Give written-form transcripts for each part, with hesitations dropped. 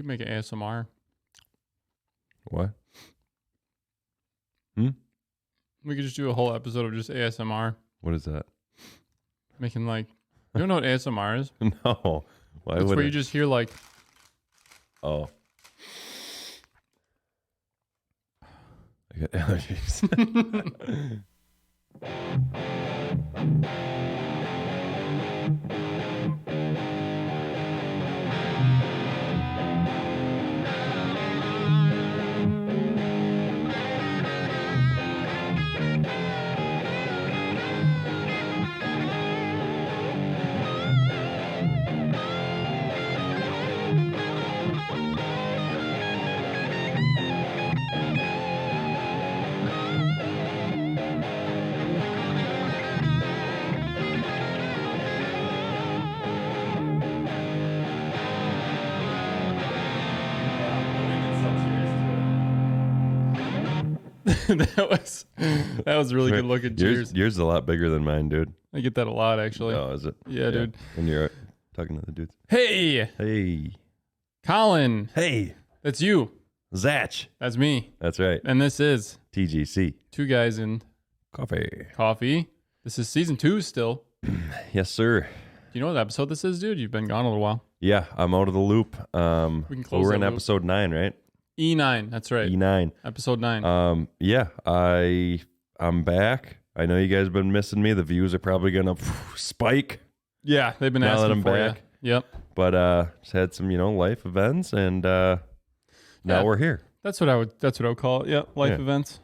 could make an ASMR. What? We could just do a whole episode of just ASMR. What is that? Making like, you don't know what ASMR is? No. Why It's would where I? you just hear like, Oh. I got allergies. that was really good looking. Cheers. Yours is a lot bigger than mine, dude. I get that a lot, actually. Oh, is it? Yeah, dude. When you're talking to the dudes. Hey, Hey. Collin. Hey. That's you. Zach. That's me. That's right. And this is TGC. Two Guys in Coffee. Coffee. This is season 2 still. Yes, sir. Do you know what episode this is, dude? You've been gone a little while. Yeah, I'm out of the loop. We can close we're that in loop. episode 9, right? E9. That's right. E9. Episode 9. Yeah, I'm back. I know you guys have been missing me. The views are probably gonna spike Yeah, they've been now that asking I'm for back. you. Yep. But just had some, life events, and now Yeah. we're here. That's what I would call it. Yep. Life Yeah. events.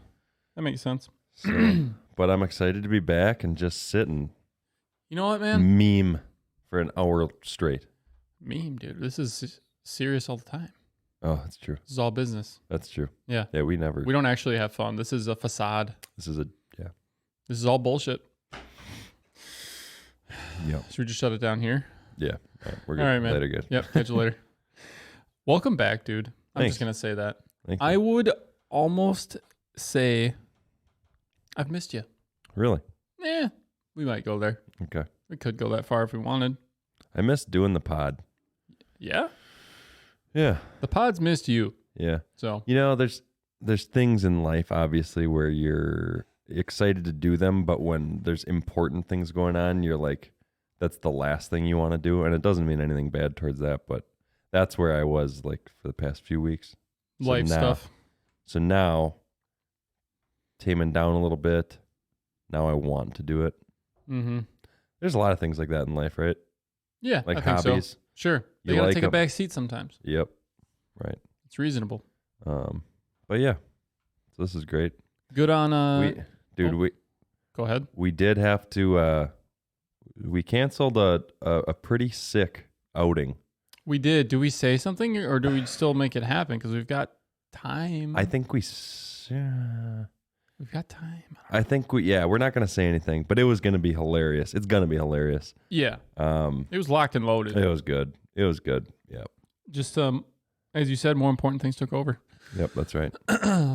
That makes sense. So, but I'm excited to be back and just sit and You know what, man? meme for an hour straight. Meme, dude. This is serious all the time. Oh, that's true. This is all business. That's true. Yeah. Yeah, we don't actually have fun. This is a facade. This is This is all bullshit. Yeah. Should we just shut it down here? Yeah. All right, we're good. All right, man. Later, good. Yep. Catch you later. Welcome back, dude. I'm Thanks. just going to say that. Thank you. I would almost say I've missed you. Really? Yeah, we might go there. Okay. We could go that far if we wanted. I miss doing the pod. Yeah? Yeah. The pod's missed you. Yeah. So, There's things in life, obviously, where you're excited to do them, but when there's important things going on, you're like, that's the last thing you want to do. And it doesn't mean anything bad towards that, but that's where I was like for the past few weeks. So life stuff. So now, taming down a little bit. Now I want to do it. Mm-hmm. There's a lot of things like that in life, right? Yeah, Like I think hobbies. so. Sure. They You got to like take a them. back seat sometimes. Yep. Right. It's reasonable. But yeah, so this is great. Good on... Go ahead. We did have to, we canceled a pretty sick outing. We did. Do we say something or do we still make it happen? Because we've got time. I think We've got time. we're not going to say anything, but it was going to be hilarious. It's going to be hilarious. Yeah. It was locked and loaded. It was good. Yep. Just, as you said, more important things took over. Yep, that's right.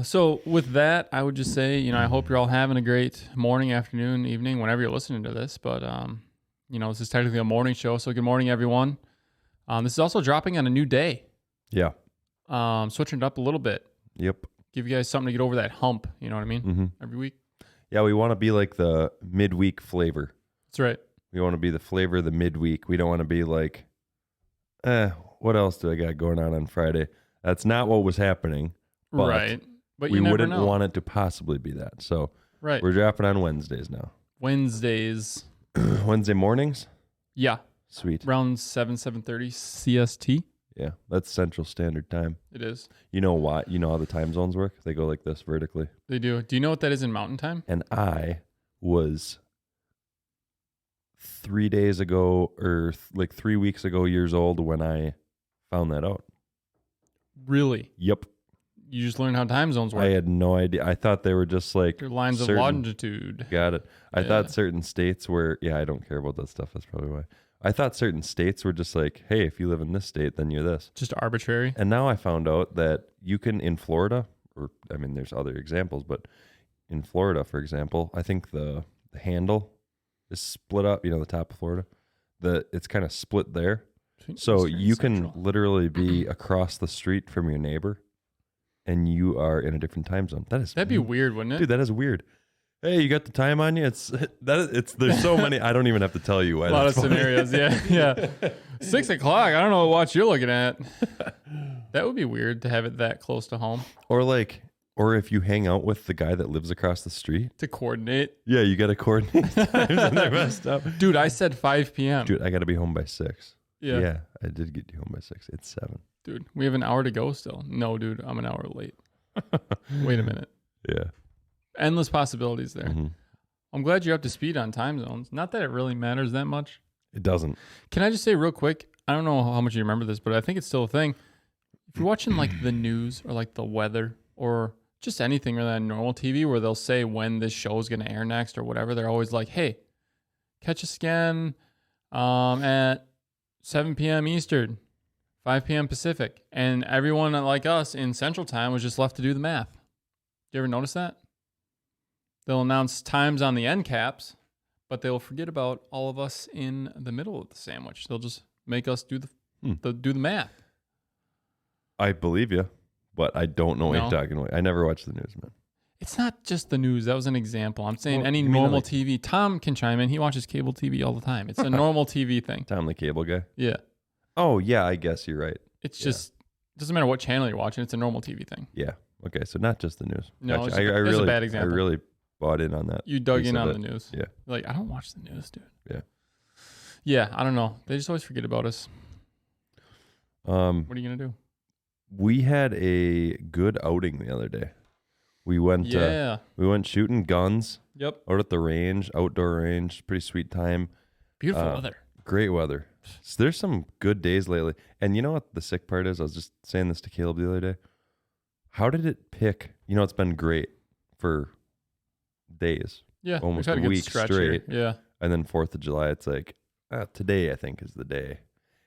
So with that, I would just say, I hope you're all having a great morning, afternoon, evening, whenever you're listening to this. But, this is technically a morning show. So good morning, everyone. This is also dropping on a new day. Yeah. Switching it up a little bit. Yep. Give you guys something to get over that hump. You know what I mean? Mm-hmm. Every week. Yeah, we want to be like the midweek flavor. That's right. We want to be the flavor of the midweek. We don't want to be like, what else do I got going on Friday? That's not what was happening. But right. But we you never wouldn't know. want it to possibly be that. So Right. we're dropping on Wednesdays now. Wednesdays. Wednesday mornings? Yeah. Sweet. Around 7:30 CST. Yeah, that's Central Standard Time. It is. You know why? You know how the time zones work? They go like this vertically. They do. Do you know what that is in Mountain Time? And I was 3 days ago or like 3 weeks ago years old when I found that out. Really? Yep. You just learned how time zones work. I had no idea. I thought they were just like Your lines of certain- longitude. Got it. I Yeah. thought certain states were, I don't care about that stuff. That's probably why. I thought certain states were just like, hey, if you live in this state, then you're this. Just arbitrary. And now I found out that you can, in Florida, there's other examples, but in Florida, for example, I think the handle is split up, the top of Florida. It's kind of split there. So Eastern you can Central. literally be across the street from your neighbor, and you are in a different time zone. That'd be weird, wouldn't it? dude. That is weird. Hey, you got the time on you? It's there's so many. I don't even have to tell you why. A lot of that's funny. scenarios. Yeah. 6 o'clock. I don't know what watch you're looking at. That would be weird to have it that close to home Or if you hang out with the guy that lives across the street. to coordinate. Yeah, you got to coordinate times and they're messed up. Dude, I said 5 p.m. Dude, I got to be home by 6. Yeah. I did get you home by 6. It's 7. Dude, we have an hour to go still. No, dude, I'm an hour late. Wait a minute. Yeah. Endless possibilities there. Mhm. I'm glad you're up to speed on time zones. Not that it really matters that much. It doesn't. Can I just say real quick? I don't know how much you remember this, but I think it's still a thing. If you're watching like the news or like the weather or just anything really on normal TV where they'll say when this show is going to air next or whatever, they're always like, hey, catch us again at 7 p.m. Eastern, 5 p.m. Pacific. And everyone like us in Central Time was just left to do the math. You ever notice that? They'll announce times on the end caps, but they'll forget about all of us in the middle of the sandwich. They'll just make us do the math. I believe you, but I don't know what No. you're talking about. I never watched the news, man. It's not just the news. That was an example. I'm saying Well, any you mean normal like- TV. Tom can chime in. He watches cable TV all the time. It's a normal TV thing. Tom the cable guy. Yeah. Oh, yeah, I guess you're right. It's Yeah. just doesn't matter what channel you're watching. It's a normal TV thing. Yeah. Okay, so not just the news. No, Gotcha. it's a bad example. I really bought in on that. You dug You in said on that. the news. Yeah. Like, I don't watch the news, dude. Yeah. Yeah, I don't know. They just always forget about us. What are you going to do? We had a good outing the other day. We went shooting guns Yep. out at the range, outdoor range. Pretty sweet time. Beautiful weather. Great weather. So there's some good days lately. And you know what the sick part is? I was just saying this to Caleb the other day. How did it pick? You know, it's been great for days. Yeah. almost we've had a good week stretch straight. Here. Yeah. And then 4th of July, it's like, today I think is the day.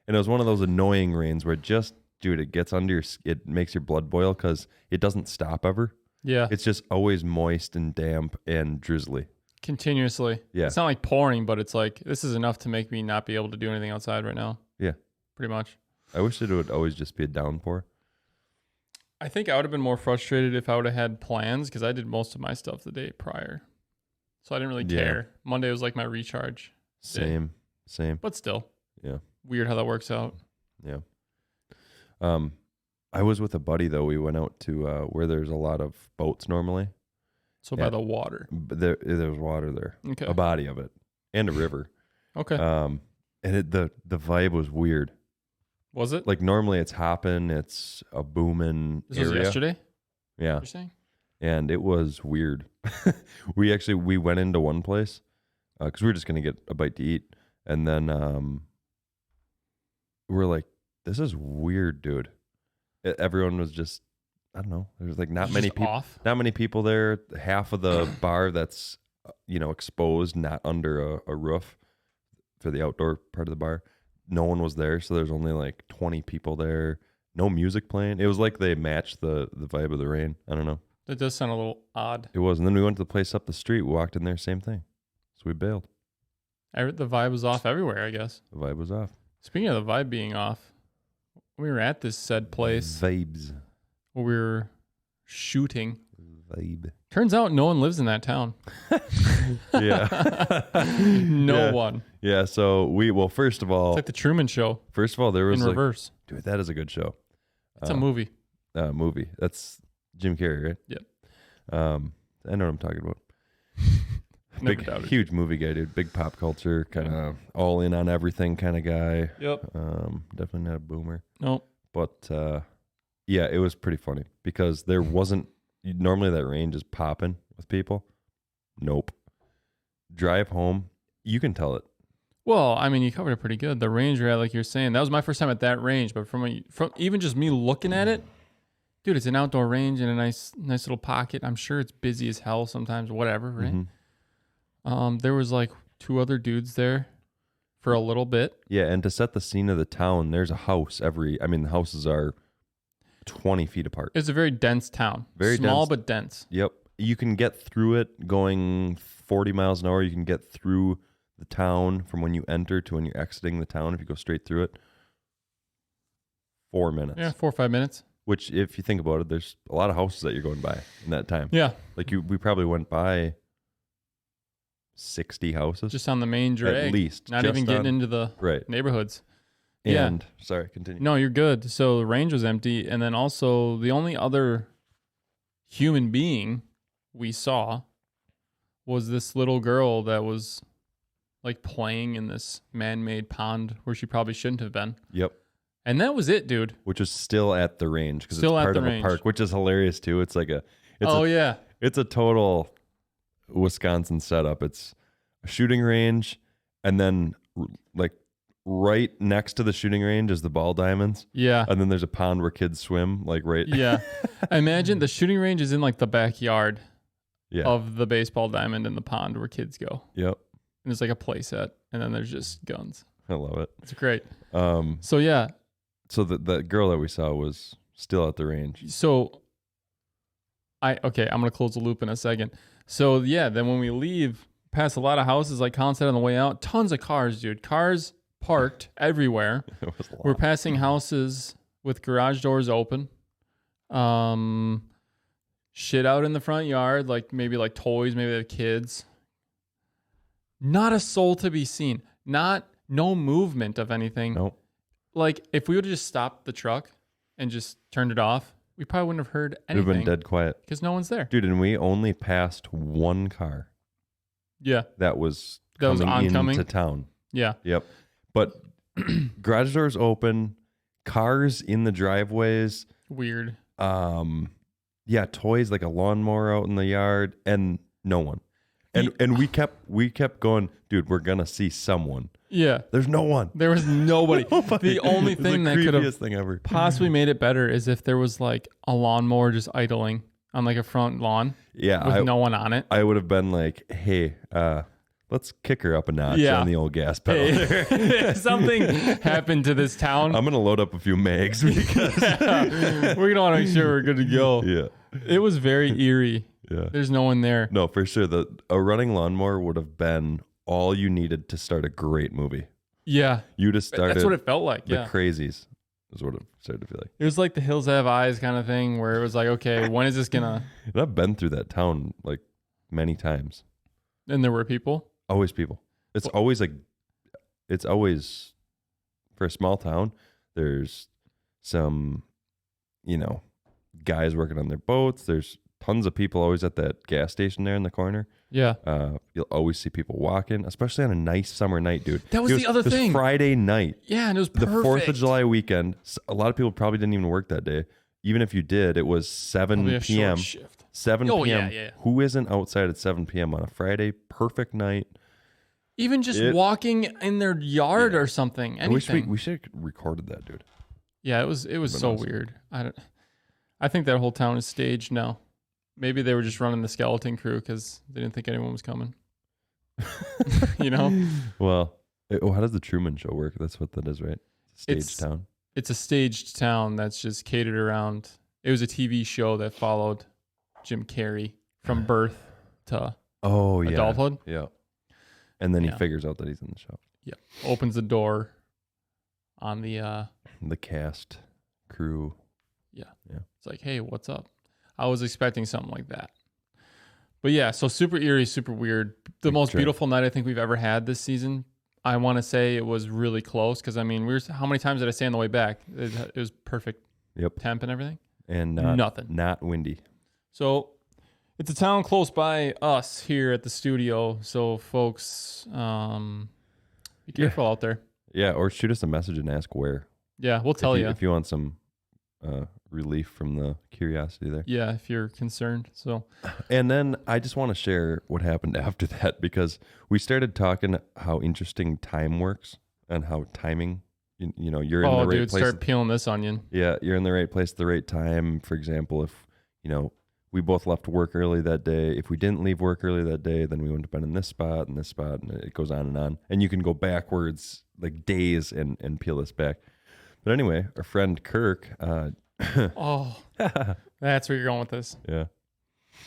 And it was one of those annoying rains where dude, it gets under it makes your blood boil because it doesn't stop ever. Yeah. It's just always moist and damp and drizzly. Continuously. Yeah. It's not like pouring, but it's like, this is enough to make me not be able to do anything outside right now. Yeah. Pretty much. I wish it would always just be a downpour. I think I would have been more frustrated if I would have had plans because I did most of my stuff the day prior. So I didn't really Yeah. care. Monday was like my recharge. Same. But still. Yeah. Weird how that works out. Yeah. I was with a buddy though. We went out to where there's a lot of boats normally. So Yeah. by the water. But there's water there. Okay. A body of it. And a river. Okay. And the vibe was weird. Was it? Like normally it's hopping, it's a booming This area. was yesterday, Yeah. you're saying? And it was weird. we went into one place because we were just gonna get a bite to eat, and then we're like, "This is weird, dude." Everyone was just, I don't know. There's like not It's many just people. off? Not many people there. Half of the bar that's exposed, not under a roof for the outdoor part of the bar. No one was there, so there's only like 20 people there. No music playing. It was like they matched the vibe of the rain. I don't know. That does sound a little odd. It was. And then we went to the place up the street. We walked in there, same thing. So we bailed. The vibe was off everywhere, I guess. The vibe was off. Speaking of the vibe being off, we were at this said place Vibes. where we were shooting. Vibe. Turns out no one lives in that town. Yeah. No Yeah. one. Yeah. So first of all, It's like the Truman Show there was in like, reverse. dude, that is a good show. It's a movie. Movie. That's Jim Carrey, right? Yep. I know what I'm talking about. Never Big, doubted. huge movie guy, dude. Big pop culture, kind of all in on everything kind of guy. Yep. Definitely not a boomer. Nope. But yeah, it was pretty funny because there wasn't normally that range is popping with people. Nope. Drive home, you can tell it. Well, I mean, you covered it pretty good. The range you're at, like you're saying, that was my first time at that range. But from even just me looking at it, dude, it's an outdoor range in a nice little pocket. I'm sure it's busy as hell sometimes. Whatever, right? Mhm. There was like 2 other dudes there for a little bit. Yeah, and to set the scene of the town, there's a house the houses are 20 feet apart. It's a very dense town. Very small dense. but dense. Yep. You can get through it going 40 miles an hour. You can get through the town from when you enter to when you're exiting the town if you go straight through it. 4 minutes. Yeah, 4 or 5 minutes. Which, if you think about it, there's a lot of houses that you're going by in that time. Yeah. Like we probably went by 60 houses. Just on the main drag. At least. Not even getting into the neighborhoods. And, sorry, continue. No, you're good. So the range was empty. And then also the only other human being we saw was this little girl that was like playing in this man-made pond where she probably shouldn't have been. Yep. And that was it, dude. Which is still at the range because it's Still at part the of a range. park, which is hilarious too. It's like yeah. It's a total Wisconsin setup. It's a shooting range, and then like right next to the shooting range is the ball diamonds. Yeah. And then there's a pond where kids swim, like right. Yeah. Imagine the shooting range is in like the backyard Yeah. of the baseball diamond in the pond where kids go. Yep. And there's like a play set, and then there's just guns. I love it. It's great. So yeah. So the girl that we saw was still at the range. So I'm gonna close the loop in a second. So yeah, then when we leave past a lot of houses, like Collin said on the way out, tons of cars, dude. Cars parked everywhere. It was a lot. We're passing houses with garage doors open. Shit out in the front yard, like maybe like toys, maybe they have kids. Not a soul to be seen. No movement of anything. Nope. Like if we would have just stopped the truck and just turned it off, we probably wouldn't have heard It would have anything been dead quiet. because no one's there. Dude, and we only passed one car Yeah. that was That was coming oncoming? into town. Yeah. Yep. But garage doors open, cars in the driveways, Weird. yeah, toys like a lawnmower out in the yard, and no one. And we kept going, dude, we're gonna see someone. Yeah. There's no one. There was nobody. The only It's thing the that could have creepiest thing ever. possibly made it better is if there was like a lawnmower just idling on like a front lawn Yeah, with no one on it. I would have been like, hey, let's kick her up a notch Yeah. on the old gas pedal. Hey, if something happened to this town, I'm gonna load up a few mags because we're gonna want to make sure we're good to go. yeah, It was very eerie. yeah. There's no one there. No, for sure. A running lawnmower would have been all you needed to start a great movie. Yeah. You just started. That's what it felt like. The Yeah. Crazies is what it started to feel like. It was like the Hills Have Eyes kind of thing where it was like, okay, when is this gonna? And I've been through that town like many times. And there were people. Always people. It's always for a small town. There's some, guys working on their boats. There's tons of people always at that gas station there in the corner. Yeah. You'll always see people walking, especially on a nice summer night, dude. That was the other thing. Friday night. Yeah, and it was The perfect. 4th of July weekend. A lot of people probably didn't even work that day. Even if you did, it was 7 Probably a p.m. short shift. 7 Oh, p.m. yeah. Who isn't outside at 7 p.m. on a Friday? Perfect night. Even just walking in their yard or something. I wish Anything. we should have recorded that, dude. Yeah, it was so awesome. weird. I think that whole town is staged now. Maybe they were just running the skeleton crew because they didn't think anyone was coming. Well, how does the Truman Show work? That's what that is, right? Stage town. It's a staged town that's just catered around. It was a TV show that followed Jim Carrey from birth to adulthood. Yeah. And then he Yeah. figures out that he's in the show. Yeah. Opens the door on the The cast, crew. Yeah. Yeah. It's like, hey, what's up? I was expecting something like that. But yeah, so super eerie, super weird. The most beautiful night I think we've ever had this season. I want to say it was really close because, how many times did I say on the way back? It was perfect temp and everything. And nothing. Not windy. So it's a town close by us here at the studio. So folks, be careful out there. Yeah, or shoot us a message and ask where. Yeah, we'll tell you. If you want some relief from the curiosity there. Yeah, if you're concerned. So, and then I just want to share what happened after that because we started talking how interesting time works and how timing, you're in the right place. Start peeling this onion. Yeah, you're in the right place at the right time. For example, if, we both left work early that day. If we didn't leave work early that day, then we wouldn't have been in this spot and this spot, and it goes on and on. And you can go backwards like days and peel this back. But anyway, our friend Kirk. Oh, that's where you're going with this. Yeah.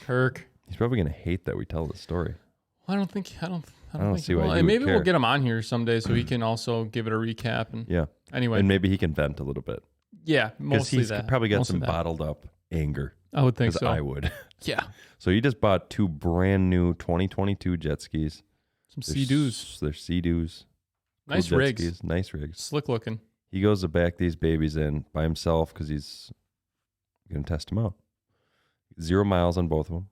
Kirk. He's probably going to hate that we tell this story. I don't think see why and you would maybe care. we'll get him on here someday so he can also give it a recap. And yeah. anyway. And maybe he can vent a little bit. Yeah, Because mostly he's that. probably got Mostly some that. bottled up anger. I would think 'Cause so. I would. Yeah. So he just bought 2 brand new 2022 jet skis. Some Sea-Doos. They're Sea-Doos. Nice jet rigs. skis. Nice rigs. Slick looking. He goes to back these babies in by himself because he's going to test them out. 0 miles on both of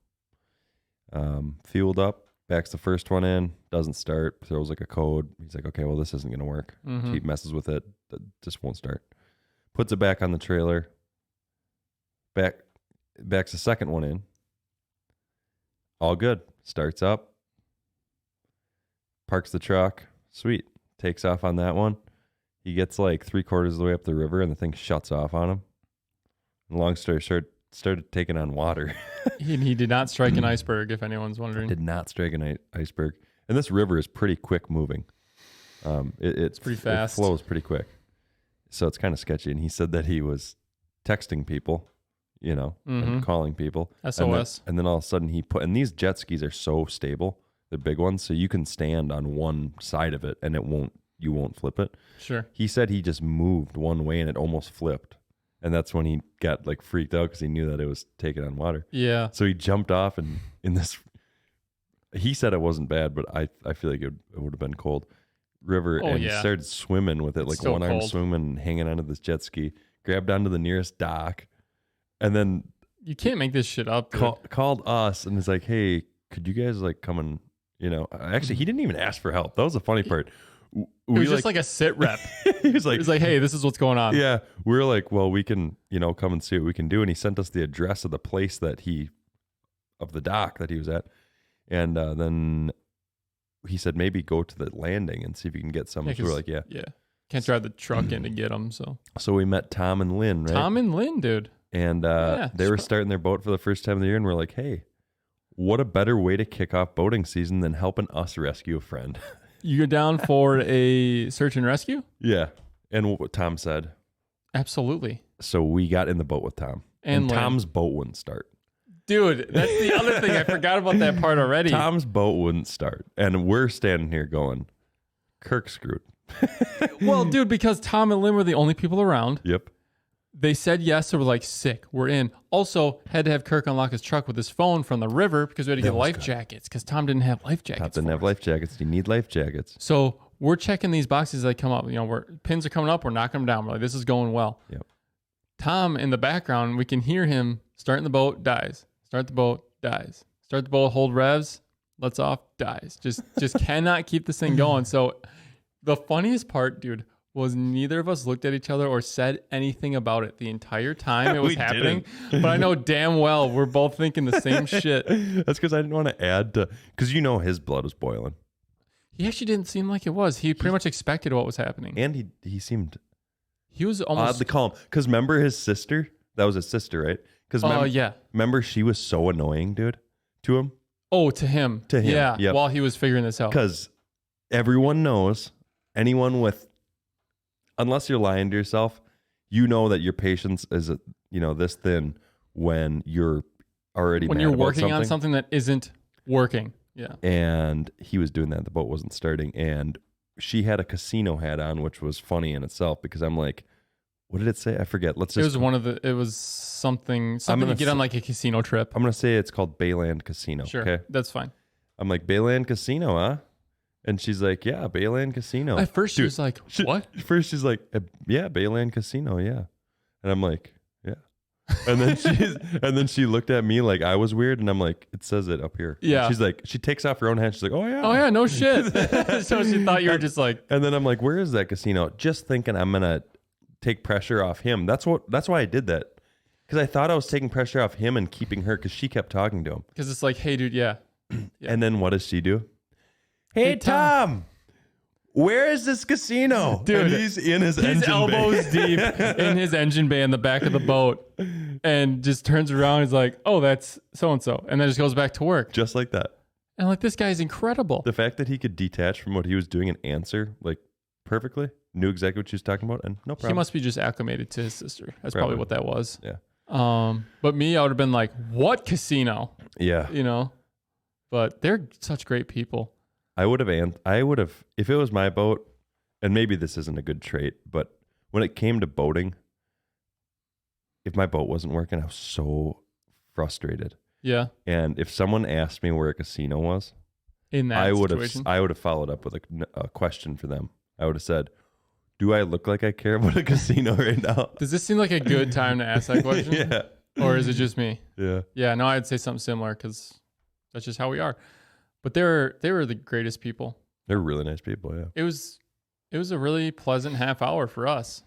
them. Fueled up, backs the first one in, doesn't start, throws like a code. He's like, okay, well, this isn't going to work. Mm-hmm. He messes with it, that just won't start. Puts it back on the trailer, backs the second one in. All good. Starts up, parks the truck. Sweet. Takes off on that one. He gets like 3/4 of the way up the river and the thing shuts off on him. And long story short, started taking on water. He did not strike an iceberg, if anyone's wondering. Did not strike an iceberg. And this river is pretty quick moving. It's pretty fast. It flows pretty quick. So it's kind of sketchy. And he said that he was texting people, and calling people. SOS. And then all of a sudden and these jet skis are so stable. They're big ones. So you can stand on one side of it and you won't flip it. Sure. He said he just moved one way and it almost flipped. And that's when he got like freaked out because he knew that it was taking on water. Yeah. So he jumped off and in this, he said it wasn't bad, but I feel like it would have been cold river. Oh, And yeah. he started swimming with it, It's like so one arm cold. swimming and hanging onto this jet ski, grabbed onto the nearest dock and then You can't make this shit up, dude. called us and was like, hey, could you guys like come and, actually he didn't even ask for help. That was the funny part. It was just like a sit rep. he was like, hey, this is what's going on. yeah, we were like, well, we can, come and see what we can do. And he sent us the address of the place of the dock that he was at. And then he said, maybe go to the landing and see if you can get some. Yeah, so we're like, yeah. Yeah. Can't drive the truck in to get them, so. So we met Tom and Lynn, right? Tom and Lynn, dude. And they were starting their boat for the first time of the year. And we're like, hey, what a better way to kick off boating season than helping us rescue a friend. You're down for a search and rescue? Yeah. And what Tom said. Absolutely. So we got in the boat with Tom. And Lynn. Tom's boat wouldn't start. Dude, that's the other thing. I forgot about that part already. Tom's boat wouldn't start. And we're standing here going, Kirk screwed. Well, dude, because Tom and Lynn were the only people around. Yep. They said yes, so we're like, sick, we're in. Also, had to have Kirk unlock his truck with his phone from the river because we had to get life jackets because Tom didn't have life jackets. Tom didn't have life jackets. You need life jackets. So we're checking these boxes as they come up. Pins are coming up, we're knocking them down. We're like, this is going well. Yep. Tom in the background, we can hear him starting the boat, dies. Start the boat, dies. Start the boat, hold revs, lets off, dies. Just cannot keep this thing going. So the funniest part, dude, was neither of us looked at each other or said anything about it the entire time it was happening. But I know damn well we're both thinking the same shit. That's because I didn't want to add to, because his blood was boiling. He actually didn't seem like it was. He pretty much expected what was happening. And he seemed He was almost oddly calm. Because remember his sister? That was his sister, right? Because yeah. remember she was so annoying, dude, to him? Oh, to him. To him, Yeah, yep. while he was figuring this out. Because everyone knows, anyone with, unless you're lying to yourself, you know that your patience is, this thin when you're already when mad you're about working on something that isn't working. Yeah. And he was doing that. The boat wasn't starting. And she had a casino hat on, which was funny in itself because I'm like, what did it say? I forget. It was something you get on like a casino trip. I'm going to say it's called Bayland Casino. Sure. Okay. That's fine. I'm like, Bayland Casino, huh? And she's like, yeah, Bayland Casino. At first she was like, what? First she's like, yeah, Bayland Casino, yeah. And I'm like, yeah. And then she looked at me like I was weird, and I'm like, it says it up here. Yeah. And she's like, she takes off her own hand. She's like, oh yeah. Oh yeah, no shit. So she thought you were just like. And then I'm like, where is that casino? Just thinking I'm gonna take pressure off him. That's why I did that. Because I thought I was taking pressure off him and keeping her because she kept talking to him. Because it's like, hey dude, yeah. And then what does she do? Hey, Tom, where is this casino? Dude, and he's in his engine elbows bay. deep in his engine bay in the back of the boat and just turns around. He's like, oh, that's so-and-so. And then just goes back to work. Just like that. And like, this guy's incredible. The fact that he could detach from what he was doing and answer like perfectly, knew exactly what she was talking about, and no problem. He must be just acclimated to his sister. That's probably what that was. Yeah. But me, I would have been like, what casino? Yeah. But they're such great people. I would have, if it was my boat, and maybe this isn't a good trait, but when it came to boating, if my boat wasn't working, I was so frustrated. Yeah. And if someone asked me where a casino was, In that I would situation. have followed up with a question for them. I would have said, "Do I look like I care about a casino right now?" Does this seem like a good time to ask that question? Yeah. Or is it just me? Yeah. Yeah, no, I'd say something similar because that's just how we are. But they were the greatest people. They're really nice people. Yeah. It was a really pleasant half hour for us.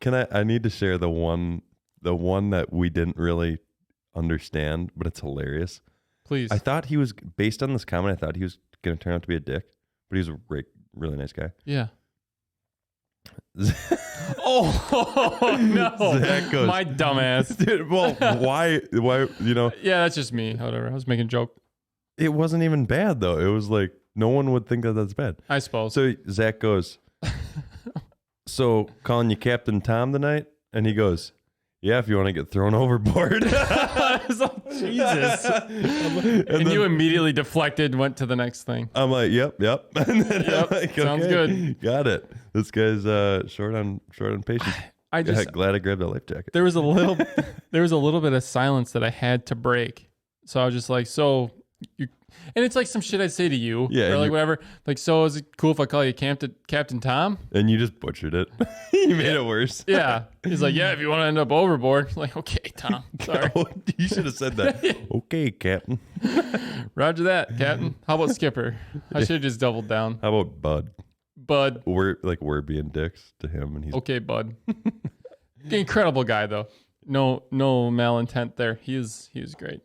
I need to share the one that we didn't really understand, but it's hilarious. Please. I thought he was, based on this comment, I thought he was going to turn out to be a dick, but he's a really nice guy. Yeah. Oh no! Zach goes, my dumbass. Dude, well, why? Yeah, that's just me. Whatever. I was making a joke. It wasn't even bad though. It was like no one would think that that's bad. I suppose. So Zach goes, "So Collin, you Captain Tom tonight?" And he goes, "Yeah, if you want to get thrown overboard." I was like, Jesus. And you immediately deflected and went to the next thing. I'm like, yep. And then Yep, I'm like, sounds good. Got it. This guy's short on patience. I just glad I grabbed that life jacket. there was a little bit of silence that I had to break. So I was just like, so you, and it's like some shit I'd say to you, Yeah, or like whatever. Like, so is it cool if I call you Captain Tom? And you just butchered it. You made it worse. Yeah. He's like, yeah, if you want to end up overboard. I'm like, okay, Tom. Sorry. Oh, you should have said that. Okay, Captain. Roger that, Captain. How about Skipper? I should have just doubled down. How about Bud? Bud. We're being dicks to him, and he's Okay, Bud. Incredible guy though. No malintent there. He is great.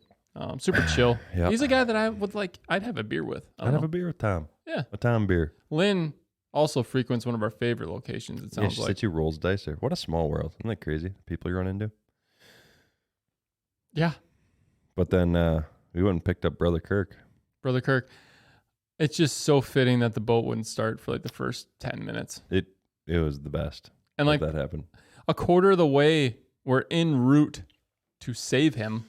Super chill. Yep. He's a guy that I would like. I'd have a beer with. I'd have a beer with Tom. Yeah. A Tom beer. Lynn also frequents one of our favorite locations. It sounds she like. said she rolls dice there. What a small world. Isn't that crazy? People you run into. Yeah. But then we went and picked up Brother Kirk. Brother Kirk. It's just so fitting that the boat wouldn't start for like the first 10 minutes. It was the best. And like that happened. A quarter of the way, we're en route to save him.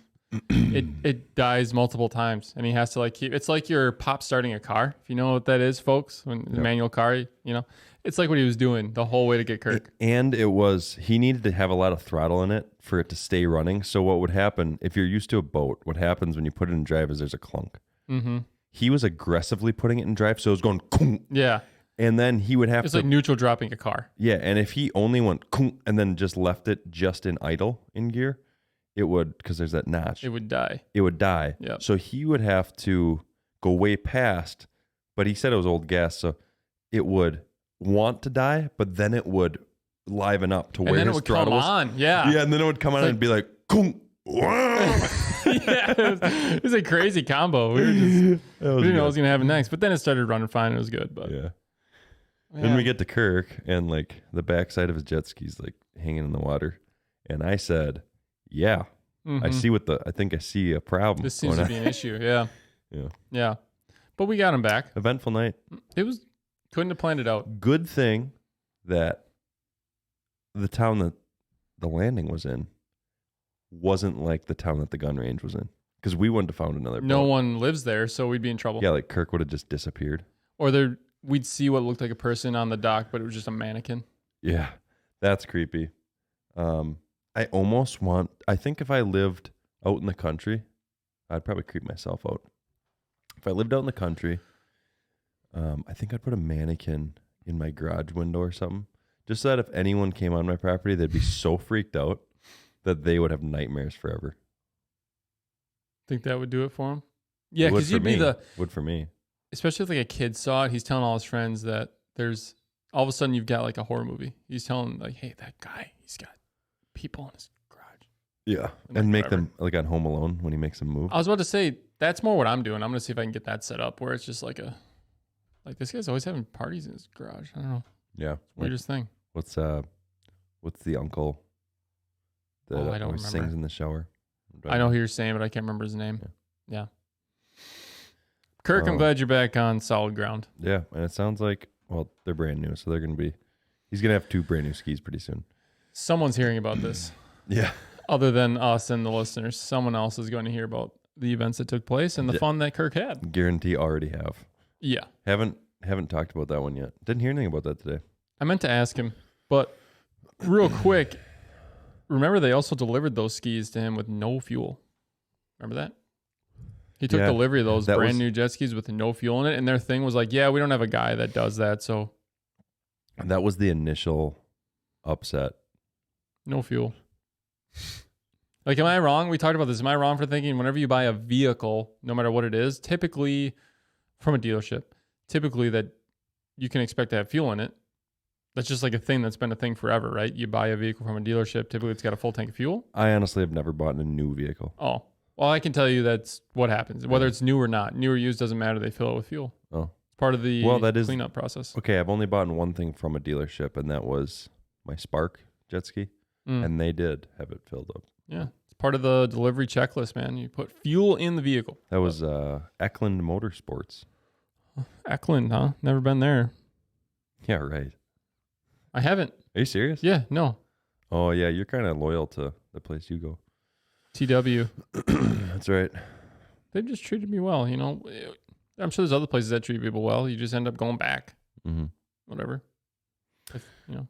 It dies multiple times, and he has to like keep. It's like you're pop starting a car. If you know what that is, folks, when the manual car, it's like what he was doing the whole way to get Kirk. And he needed to have a lot of throttle in it for it to stay running. So what would happen if you're used to a boat? What happens when you put it in drive is there's a clunk. Mm-hmm. He was aggressively putting it in drive, so it was going. Kung, yeah. And then he would have it's like neutral dropping a car. Yeah, and if he only went kung, and then just left it just in idle in gear, it would, because there's that notch. It would die. It would die. Yeah. So he would have to go way past, but he said it was old gas, so it would want to die, but then it would liven up to and where then his it would throttle come was. on. Yeah. Yeah, and then it would come on and be like, kung. Yeah, it was a crazy combo. We didn't know what was going to happen next, but then it started running fine. It was good. But yeah. Then we get to Kirk, and like the backside of his jet ski's like hanging in the water, and I said, "Yeah, I think I see a problem. This seems to be an issue." Yeah, yeah, yeah. But we got him back. Eventful night. Couldn't have planned it out. Good thing that the town that the landing was in wasn't like the town that the gun range was in, because we wouldn't have found another boat. No one lives there, so we'd be in trouble. Yeah, like Kirk would have just disappeared. Or we'd see what looked like a person on the dock, but it was just a mannequin. Yeah, that's creepy. I think if I lived out in the country, I'd probably creep myself out. If I lived out in the country, I think I'd put a mannequin in my garage window or something, just so that if anyone came on my property, they'd be so freaked out that they would have nightmares forever. Think that would do it for him? Yeah, because you'd be would for me. Especially if like a kid saw it, he's telling all his friends that there's all of a sudden you've got like a horror movie. He's telling like, hey, that guy, he's got people in his garage. Yeah, and make them like on Home Alone when he makes them move. I was about to say that's more what I'm doing. I'm gonna see if I can get that set up where it's just like this guy's always having parties in his garage. I don't know. Yeah, Weirdest thing. What's the uncle that I don't always remember. sings in the shower? I know who you're saying, but I can't remember his name. Yeah. Kirk, I'm glad you're back on solid ground. Yeah, and it sounds like, well, they're brand new, so he's going to have 2 brand new skis pretty soon. Someone's hearing about this. Yeah. Other than us and the listeners, someone else is going to hear about the events that took place and the fun that Kirk had. Guarantee already have. Yeah. Haven't talked about that one yet. Didn't hear anything about that today. I meant to ask him, but real quick, remember they also delivered those skis to him with no fuel. Remember that? He took Yeah, delivery of those that brand was- new jet skis with no fuel in it. And their thing was like, yeah, we don't have a guy that does that. So That was the initial upset. no fuel. Like, am I wrong? We talked about this. Am I wrong for thinking whenever you buy a vehicle, no matter what it is, typically from a dealership, typically that you can expect to have fuel in it? That's just like a thing that's been a thing forever, right? You buy a vehicle from a dealership, typically it's got a full tank of fuel. I honestly have never bought a new vehicle. Oh, well, I can tell you that's what happens. Whether it's new or not, new or used doesn't matter. They fill it with fuel. Oh, It's part of the that is cleanup process. okay. I've only bought one thing from a dealership, and that was my Spark jet ski, and they did have it filled up. Yeah, it's part of the delivery checklist, man. You put fuel in the vehicle. That was Eklund Motorsports. Eklund, huh? Never been there. Yeah, right. I haven't. Are you serious? Yeah, no. Oh, yeah. You're kind of loyal to the place you go. TW. That's right. They've just treated me well, you know. I'm sure there's other places that treat people well. You just end up going back. Mm-hmm. Whatever. You know.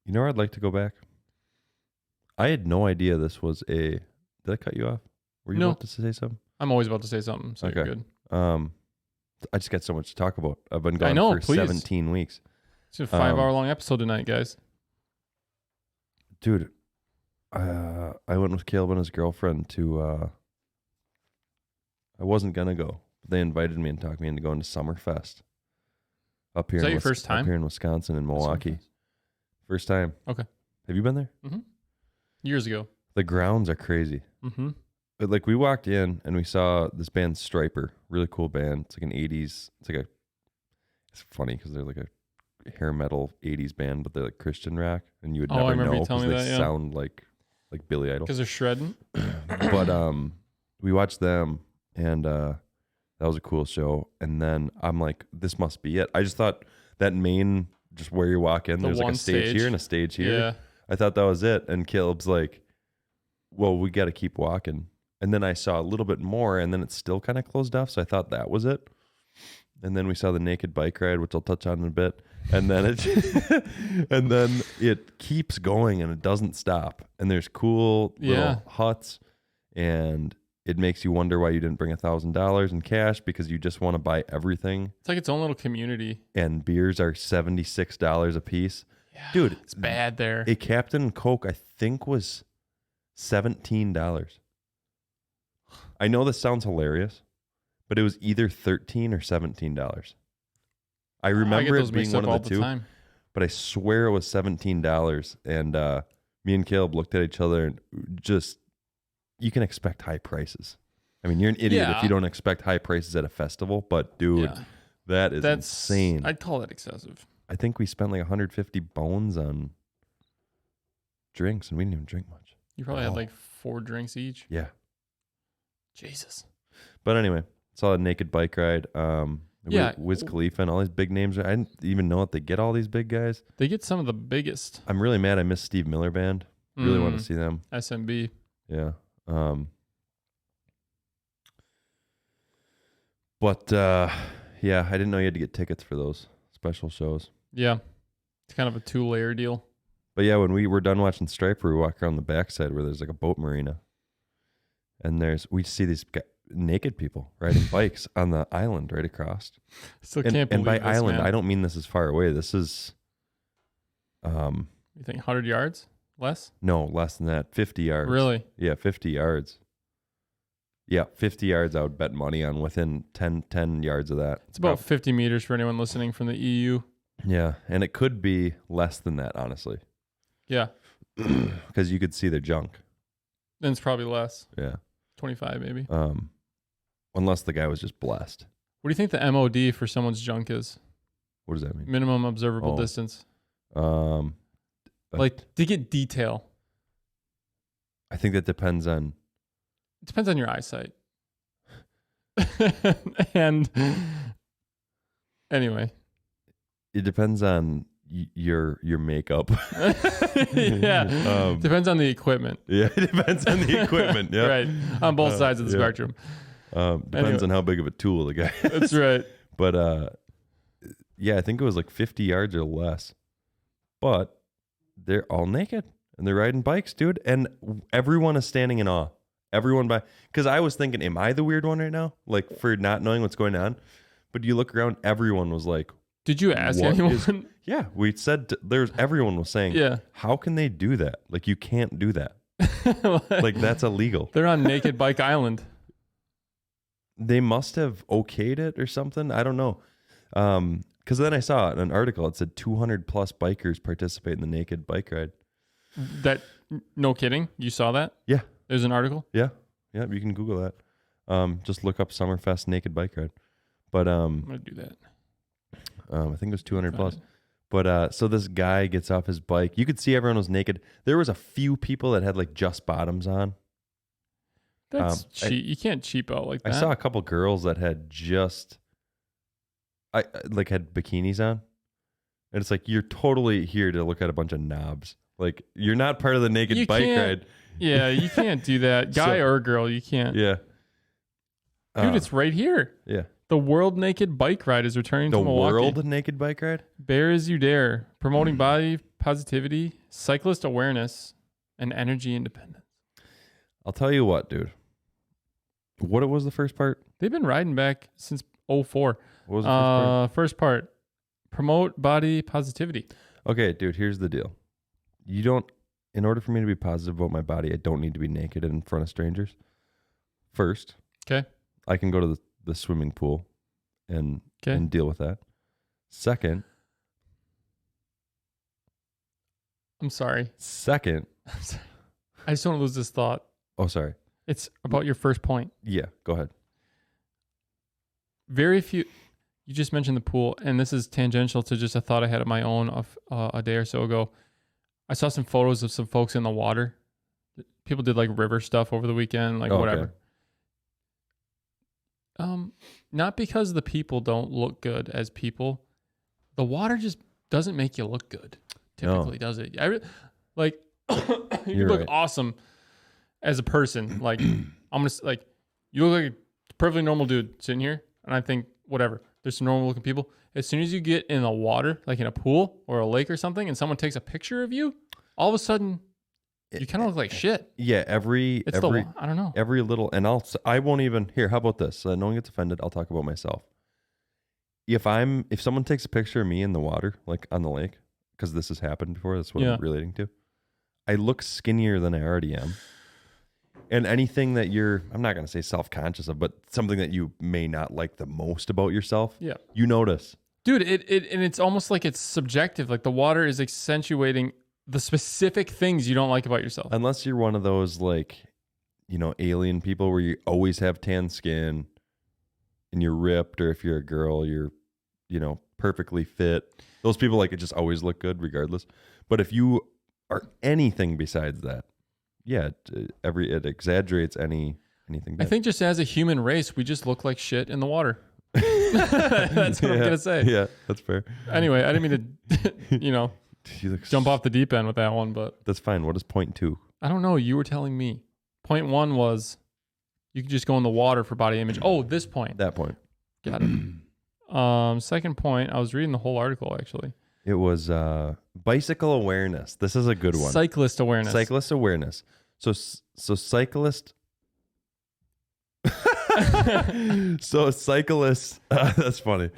You know where I'd like to go back? I had no idea this was a... Did I cut you off? Were you No. about to say something? I'm always about to say something, so you're Okay. good. I just got so much to talk about. I've been gone know, for please. 17 weeks. It's a 5-hour-long episode tonight, guys. Dude, I went with Caleb and his girlfriend to... I wasn't going to go. They invited me and talked me into going to Summerfest. Up here Is that in your first time? Up here in Wisconsin and Milwaukee. First time. Okay. Have you been there? Mm-hmm. Years ago. The grounds are crazy. Mm-hmm. But like we walked in and we saw this band Striper, really cool band. It's like an 80s. It's funny because they're like a hair metal 80s band, but they're like Christian rock, and you would I never remember you know telling because me they that, yeah. sound like Billy Idol. Because they're shredding. But we watched them, and that was a cool show. And then I'm like, this must be it. I just thought that main, just where you walk in, there's like one a stage stage. here and a stage here. Yeah. I thought that was it. And Caleb's like, well, we got to keep walking. And then I saw a little bit more, and then it's still kind of closed off. So I thought that was it. And then we saw the naked bike ride, which I'll touch on in a bit. And then it keeps going and it doesn't stop. And there's cool little huts, and it makes you wonder why you didn't bring $1,000 in cash because you just want to buy everything. It's like its own little community. And beers are $76 a piece. Yeah, Dude, it's bad there. A Captain Coke, I think, was $17. I know this sounds hilarious, but it was either $13 or $17. I remember get those it being mixed one up all of the two, time. but I swear it was $17. And me and Caleb looked at each other and just, you can expect high prices. I mean, you're an idiot if you don't expect high prices at a festival, but dude, that's insane. I'd call that excessive. I think we spent like 150 bones on drinks, and we didn't even drink much. You probably had like 4 drinks each. Yeah. Jesus. But anyway, saw a naked bike ride. Wiz Khalifa and all these big names. I didn't even know that they get all these big guys. They get some of the biggest. I'm really mad I missed Steve Miller Band. Really want to see them. SMB. Yeah. But yeah, I didn't know you had to get tickets for those special shows. Yeah. It's kind of a 2-layer deal. But yeah, when we were done watching Striper, we walk around the backside where there's like a boat marina. And we see these naked people riding bikes on the island right across. Still can't believe by this, island, man. I don't mean this is far away. This is You think 100 yards? Less? no, less than that. 50 yards. Really? Yeah, 50 yards. Yeah, 50 yards I would bet money on within 10 yards of that. It's about 50 meters for anyone listening from the EU. Yeah, and it could be less than that, honestly. Yeah. Because you could see their junk. Then it's probably less. Yeah. 25 maybe. Unless the guy was just blessed. What do you think the MOD for someone's junk is? What does that mean? Minimum observable distance. Like to get detail. I think that depends on... It depends on your eyesight. And anyway. It depends on your makeup. Yeah. Depends on the equipment. Yeah, it depends on the equipment. Yeah. Right. On both sides of the spectrum. Depends on how big of a tool the guy has. That's right. But yeah, I think it was like 50 yards or less. But they're all naked. and they're riding bikes, dude. And everyone is standing in awe. Everyone because I was thinking, am I the weird one right now? Like for not knowing what's going on. But you look around, everyone was like, did you ask what anyone? Yeah, we said everyone was saying, yeah, how can they do that? Like you can't do that. Like that's illegal. They're on Naked Bike Island. They must have okayed it or something. I don't know. Because then I saw an article. It said 200 plus bikers participate in the naked bike ride. That, no kidding. You saw that? Yeah. There's an article? Yeah. Yeah. You can Google that. Just look up Summerfest naked bike ride. But I'm going to do that. I think it was 200 plus. But so this guy gets off his bike. You could see everyone was naked. There was a few people that had like just bottoms on. That's cheap. You can't cheap out like that. I saw a couple girls that had had bikinis on. And it's like, you're totally here to look at a bunch of knobs. Like, you're not part of the naked bike ride. Yeah, you can't do that. Guy or girl, you can't. Yeah. Dude, it's right here. Yeah. The World Naked Bike Ride is returning to Milwaukee. The World Naked Bike Ride? Bear as you dare. Promoting body positivity, cyclist awareness, and energy independence. I'll tell you what, dude. What was the first part? They've been riding back since 2004. What was the first part? First part, promote body positivity. Okay, dude, here's the deal. In order for me to be positive about my body, I don't need to be naked in front of strangers. First, okay, I can go to the swimming pool and deal with that. Second, I'm sorry. Second, I just don't want to lose this thought. Oh, sorry. It's about your first point. Yeah, go ahead. Very few. You just mentioned the pool, and this is tangential to just a thought I had of my own a day or so ago. I saw some photos of some folks in the water. People did like river stuff over the weekend, like whatever. Okay. Not because the people don't look good as people. The water just doesn't make you look good. Typically, does it? You look awesome as a person. Like you look like a perfectly normal dude sitting here, and I think whatever. There's some normal looking people. As soon as you get in the water, like in a pool or a lake or something, and someone takes a picture of you, all of a sudden you kind of look like shit. Yeah, I don't know. Every little, and I won't even here. How about this? So that no one gets offended. I'll talk about myself. If someone takes a picture of me in the water, like on the lake, because this has happened before, that's what I'm relating to. I look skinnier than I already am. And anything that I'm not going to say self-conscious of, but something that you may not like the most about yourself, you notice. Dude, and it's almost like it's subjective. Like the water is accentuating the specific things you don't like about yourself. Unless you're one of those alien people where you always have tan skin and you're ripped, or if you're a girl, you're, perfectly fit. Those people it just always look good regardless. But if you are anything besides that, it exaggerates anything bad. I think just as a human race, we just look like shit in the water. That's what I'm gonna say. Yeah, that's fair. Anyway, I didn't mean to, jump off the deep end with that one, but that's fine. What is point 2? I don't know. You were telling me. Point 1 was you could just go in the water for body image. Oh, this point. That point. Got it. Second point. I was reading the whole article actually. It was bicycle awareness. This is a good one. Cyclist awareness. Cyclist awareness. So cyclist. So cyclists. That's funny.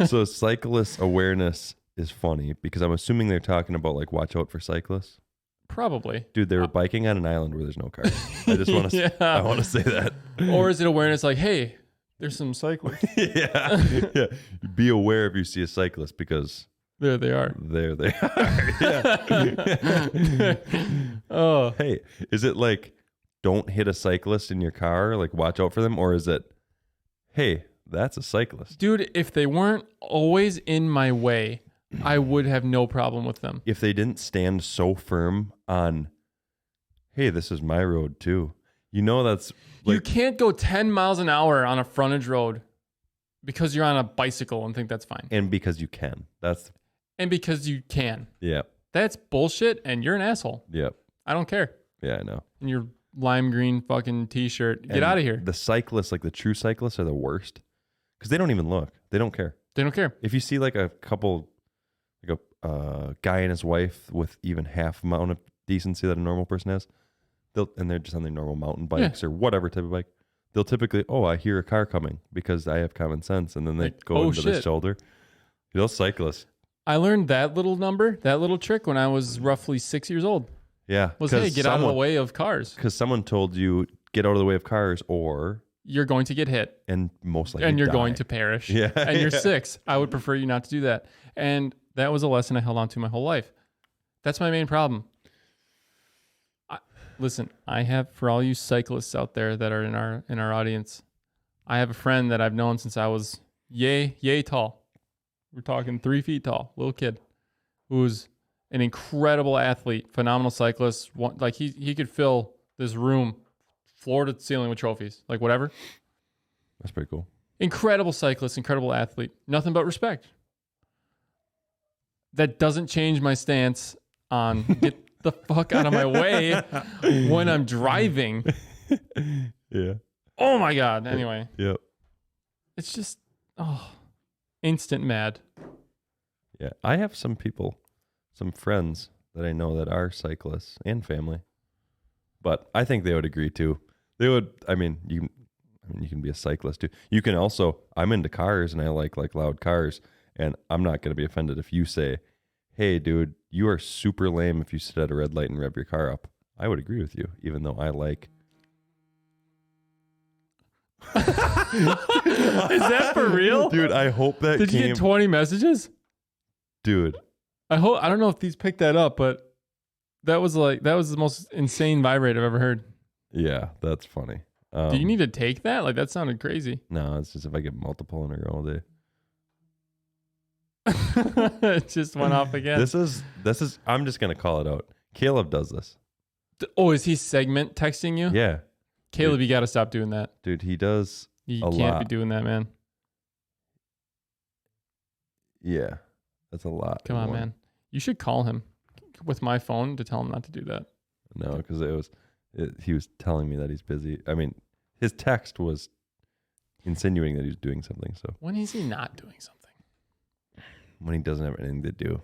So cyclist awareness is funny because I'm assuming they're talking about watch out for cyclists. Probably. Dude, they were biking on an island where there's no cars. I just want to. I want to say that. Or is it awareness like, hey, there's some cyclists? Yeah. Be aware if you see a cyclist because there they are. There they are. Yeah. Oh. Hey, is it don't hit a cyclist in your car, watch out for them, or is it, hey, that's a cyclist? Dude, if they weren't always in my way, I would have no problem with them. If they didn't stand so firm on, hey, this is my road too. That's you can't go 10 miles an hour on a frontage road because you're on a bicycle and think that's fine. And because you can. And because you can. Yeah. That's bullshit and you're an asshole. Yep. I don't care. Yeah, I know. And your lime green fucking t-shirt. Get out of here. The cyclists, the true cyclists, are the worst because they don't even look. They don't care. They don't care. If you see a couple like a guy and his wife with even half amount of decency that a normal person has, and they're just on their normal mountain bikes or whatever type of bike, they'll typically, I hear a car coming because I have common sense, and then they go into the shoulder. Those cyclists. I learned that little trick when I was roughly 6 years old. Yeah. Hey, get out of the way of cars. Because someone told you, get out of the way of cars or... You're going to get hit. And most likely and you're die. going to perish. Yeah. And you're 6. I would prefer you not to do that. And that was a lesson I held on to my whole life. That's my main problem. Listen, I have, for all you cyclists out there that are in our audience, I have a friend that I've known since I was yay tall. We're talking 3 feet tall, little kid, who's an incredible athlete, phenomenal cyclist. Like he could fill this room floor to ceiling with trophies, like whatever. That's pretty cool. Incredible cyclist, incredible athlete. Nothing but respect. That doesn't change my stance on get the fuck out of my way when I'm driving. Yeah. Oh my God. Anyway. Yep. It's just, instant mad. Yeah. I have some friends that I know that are cyclists and family, but I think they would agree too. They would, you can be a cyclist too. You can also, I'm into cars and I like loud cars, and I'm not going to be offended if you say, hey dude, you are super lame if you sit at a red light and rev your car up. I would agree with you, even though I like. Is that for real? Dude, I hope that Did you get 20 messages? Dude. I don't know if these picked that up, but that was the most insane vibrate I've ever heard. Yeah, that's funny. Do you need to take that? Like, that sounded crazy. No, it's just if I get multiple in a row all day. It just went off again. This is I'm just gonna call it out. Caleb does this. Oh, is he segment texting you? Yeah. Caleb, you got to stop doing that. Dude, he does You can't be doing that, man. Yeah. That's a lot. Come on, man. You should call him with my phone to tell him not to do that. No, because he was telling me that he's busy. I mean, his text was insinuating that he was doing something. So when is he not doing something? When he doesn't have anything to do.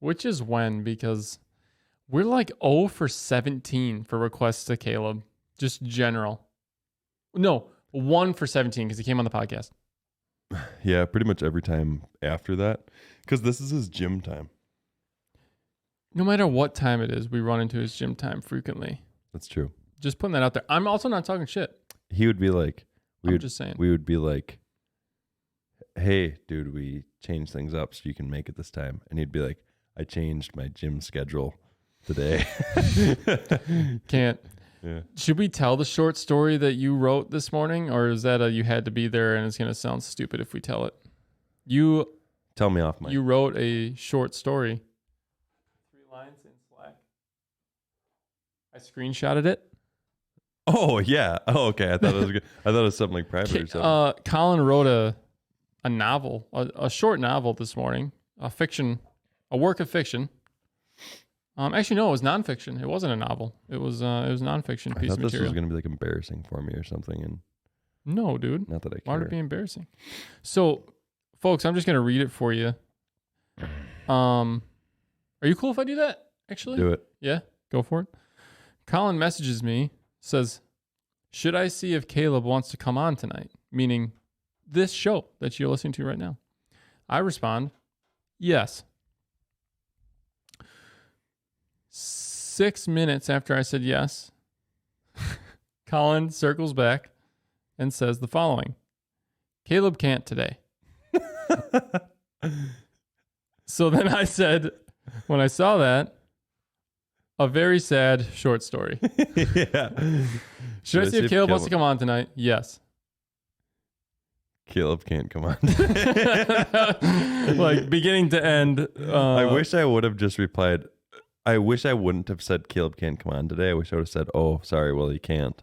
Which is when, because we're like 0 for 17 for requests to Caleb. Just general. No, 1 for 17 because he came on the podcast. Yeah, pretty much every time after that. Because this is his gym time. No matter what time it is, we run into his gym time frequently. That's true. Just putting that out there. I'm also not talking shit. He would be like, just saying. We would be like, hey, dude, we changed things up so you can make it this time. And he'd be like, I changed my gym schedule today. Can't. Yeah. Should we tell the short story that you wrote this morning? Or is that you had to be there and it's going to sound stupid if we tell it? You tell me off, Mike. You wrote a short story. 3 lines in Slack. I screenshotted it. Oh, yeah. Oh, okay. I thought it was good. I thought it was something like private or something. Collin wrote a novel, a short novel this morning, a work of fiction. Actually, no, it was nonfiction. It wasn't a novel. It was nonfiction piece of material. I thought this was going to be like embarrassing for me or something. And no, dude. Not that I care. Why would it be embarrassing? So, folks, I'm just going to read it for you. Are you cool if I do that, actually? Do it. Yeah, go for it. Collin messages me, says, should I see if Caleb wants to come on tonight? Meaning this show that you're listening to right now. I respond, yes. 6 minutes after I said yes, Collin circles back and says the following. Caleb can't today. So then I said, when I saw that, a very sad short story. Yeah. Should I see if Caleb wants to come on tonight? Yes. Caleb can't come on. Like beginning to end. I wish I would have just replied, I wish I wouldn't have said Caleb can't come on today. I wish I would have said, oh, sorry, well, he can't.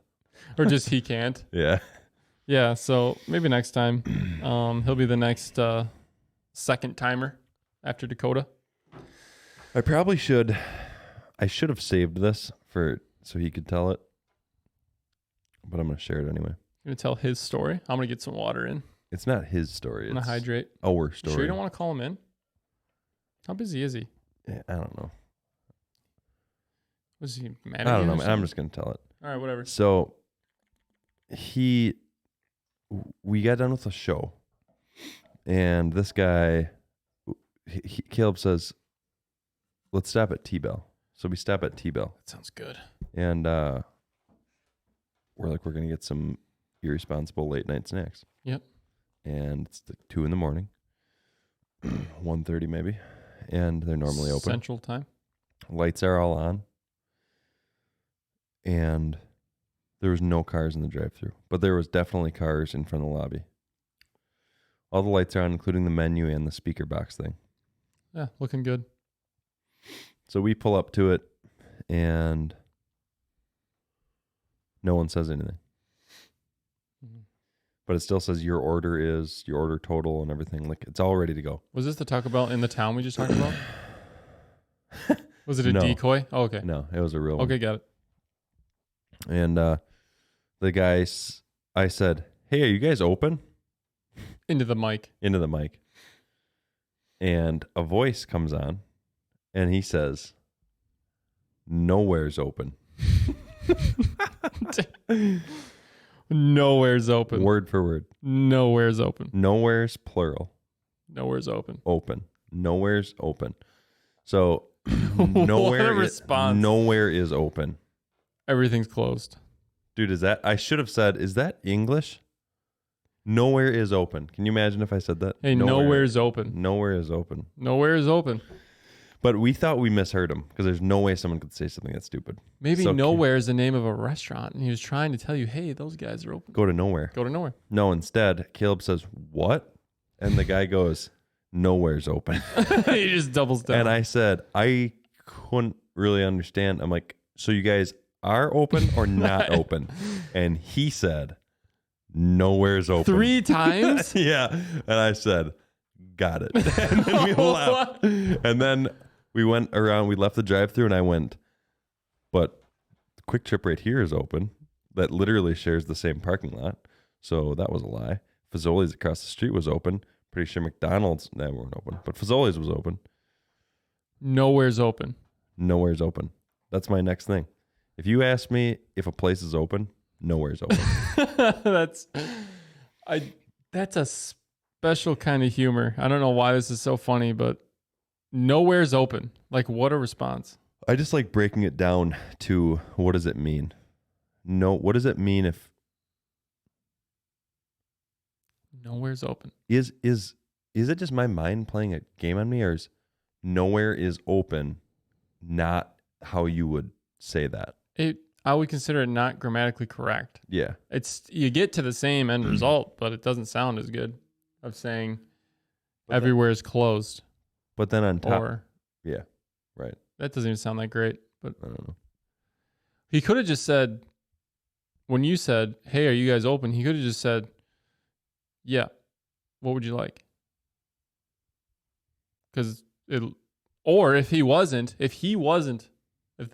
Or just he can't. Yeah. Yeah, so maybe next time. He'll be the next second timer after Dakota. I probably should. I should have saved this so he could tell it. But I'm going to share it anyway. You're going to tell his story? I'm going to get some water in. It's not his story. I'm going to hydrate. Our story. You sure you don't want to call him in? How busy is he? Yeah, I don't know. Was he mad at I don't you know. or Man. I'm something? just gonna tell it. All right, whatever. So we got done with a show, and this guy, Caleb says, "Let's stop at T-Bell." So we stop at T-Bell, That sounds good. and we're gonna get some irresponsible late night snacks. Yep. And it's like 2 a.m, 1:30 maybe, and they're normally open. Central time. Lights are all on, and there was no cars in the drive-thru, but there was definitely cars in front of the lobby. All the lights are on, including the menu and the speaker box thing. Yeah, looking good. So we pull up to it, and no one says anything. Mhm. But it still says your order total and everything. Like, it's all ready to go. Was this the Taco Bell in the town we just talked about? Was it a No. decoy? Oh, okay. No, it was a real one. Okay, got it. And the guys, I said, "Hey, are you guys open?" Into the mic. Into the mic. And a voice comes on, and he says, "Nowhere's open." Nowhere's open. Word for word. Nowhere's open. Nowhere's plural. Nowhere's open. Open. Nowhere's open. So What nowhere a response. nowhere is open. Everything's closed. Dude, I should have said, is that English? Nowhere is open. Can you imagine if I said that? Hey, nowhere's open. Nowhere is open. Nowhere is open. But we thought we misheard him because there's no way someone could say something that stupid. Maybe So nowhere is the name of a restaurant, and he was trying to tell you, hey, those guys are open. Go to nowhere. Go to nowhere. No, instead, Caleb says, "What?" And the guy goes, "Nowhere's open." He just doubles down. And I said, I couldn't really understand. I'm like, so you guys are open or not open? And he said, "Nowhere's open." 3 times? Yeah. And I said, "Got it." And then we left. And then we went around, we left the drive-thru, and I went, "But the Quick Trip right here is open." That literally shares the same parking lot. So that was a lie. Fazoli's across the street was open. Pretty sure McDonald's, they weren't open, but Fazoli's was open. Nowhere's open. Nowhere's open. That's my next thing. If you ask me if a place is open, nowhere's open. That's a special kind of humor. I don't know why this is so funny, but nowhere's open. Like, what a response. I just like breaking it down to what does it mean? No, what does it mean if Nowhere's open. is it just my mind playing a game on me, or is nowhere is open not how you would say that? I would consider it not grammatically correct. Yeah. You get to the same end result, but it doesn't sound as good of saying But everywhere is closed. But then on top, Or yeah, right. that doesn't even sound that great. But I don't know. he could have just said, when you said, "Hey, are you guys open?" He could have just said, "Yeah, what would you like?" Because or if they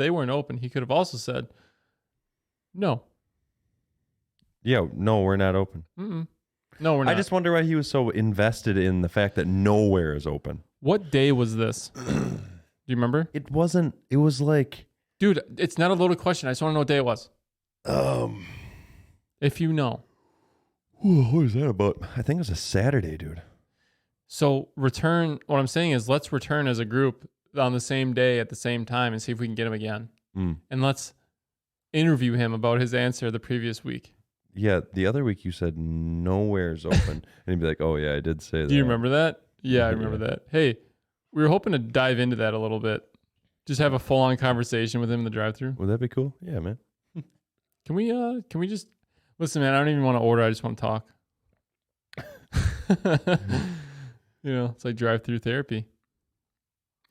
weren't open, he could have also said, "No, Yeah, no, we're not open. no, we're not." I just wonder why he was so invested in the fact that nowhere is open. What day was this? Do you remember? It wasn't. It was like, Dude, it's not a loaded question. I just want to know what day it was. If you know. what is that about? I think it was a Saturday, dude. So what I'm saying is let's return as a group on the same day at the same time and see if we can get him again. And let's interview him about his answer the previous week. Yeah, the other week you said nowhere's open. And he'd be like, "Oh, yeah, I did say that." Do you remember that? Yeah, I remember that. Hey, we were hoping to dive into that a little bit. Just have a full-on conversation with him in the drive-thru. Would that be cool? Yeah, man. Can we just listen, man? I don't even want to order. I just want to talk. It's like drive-through therapy.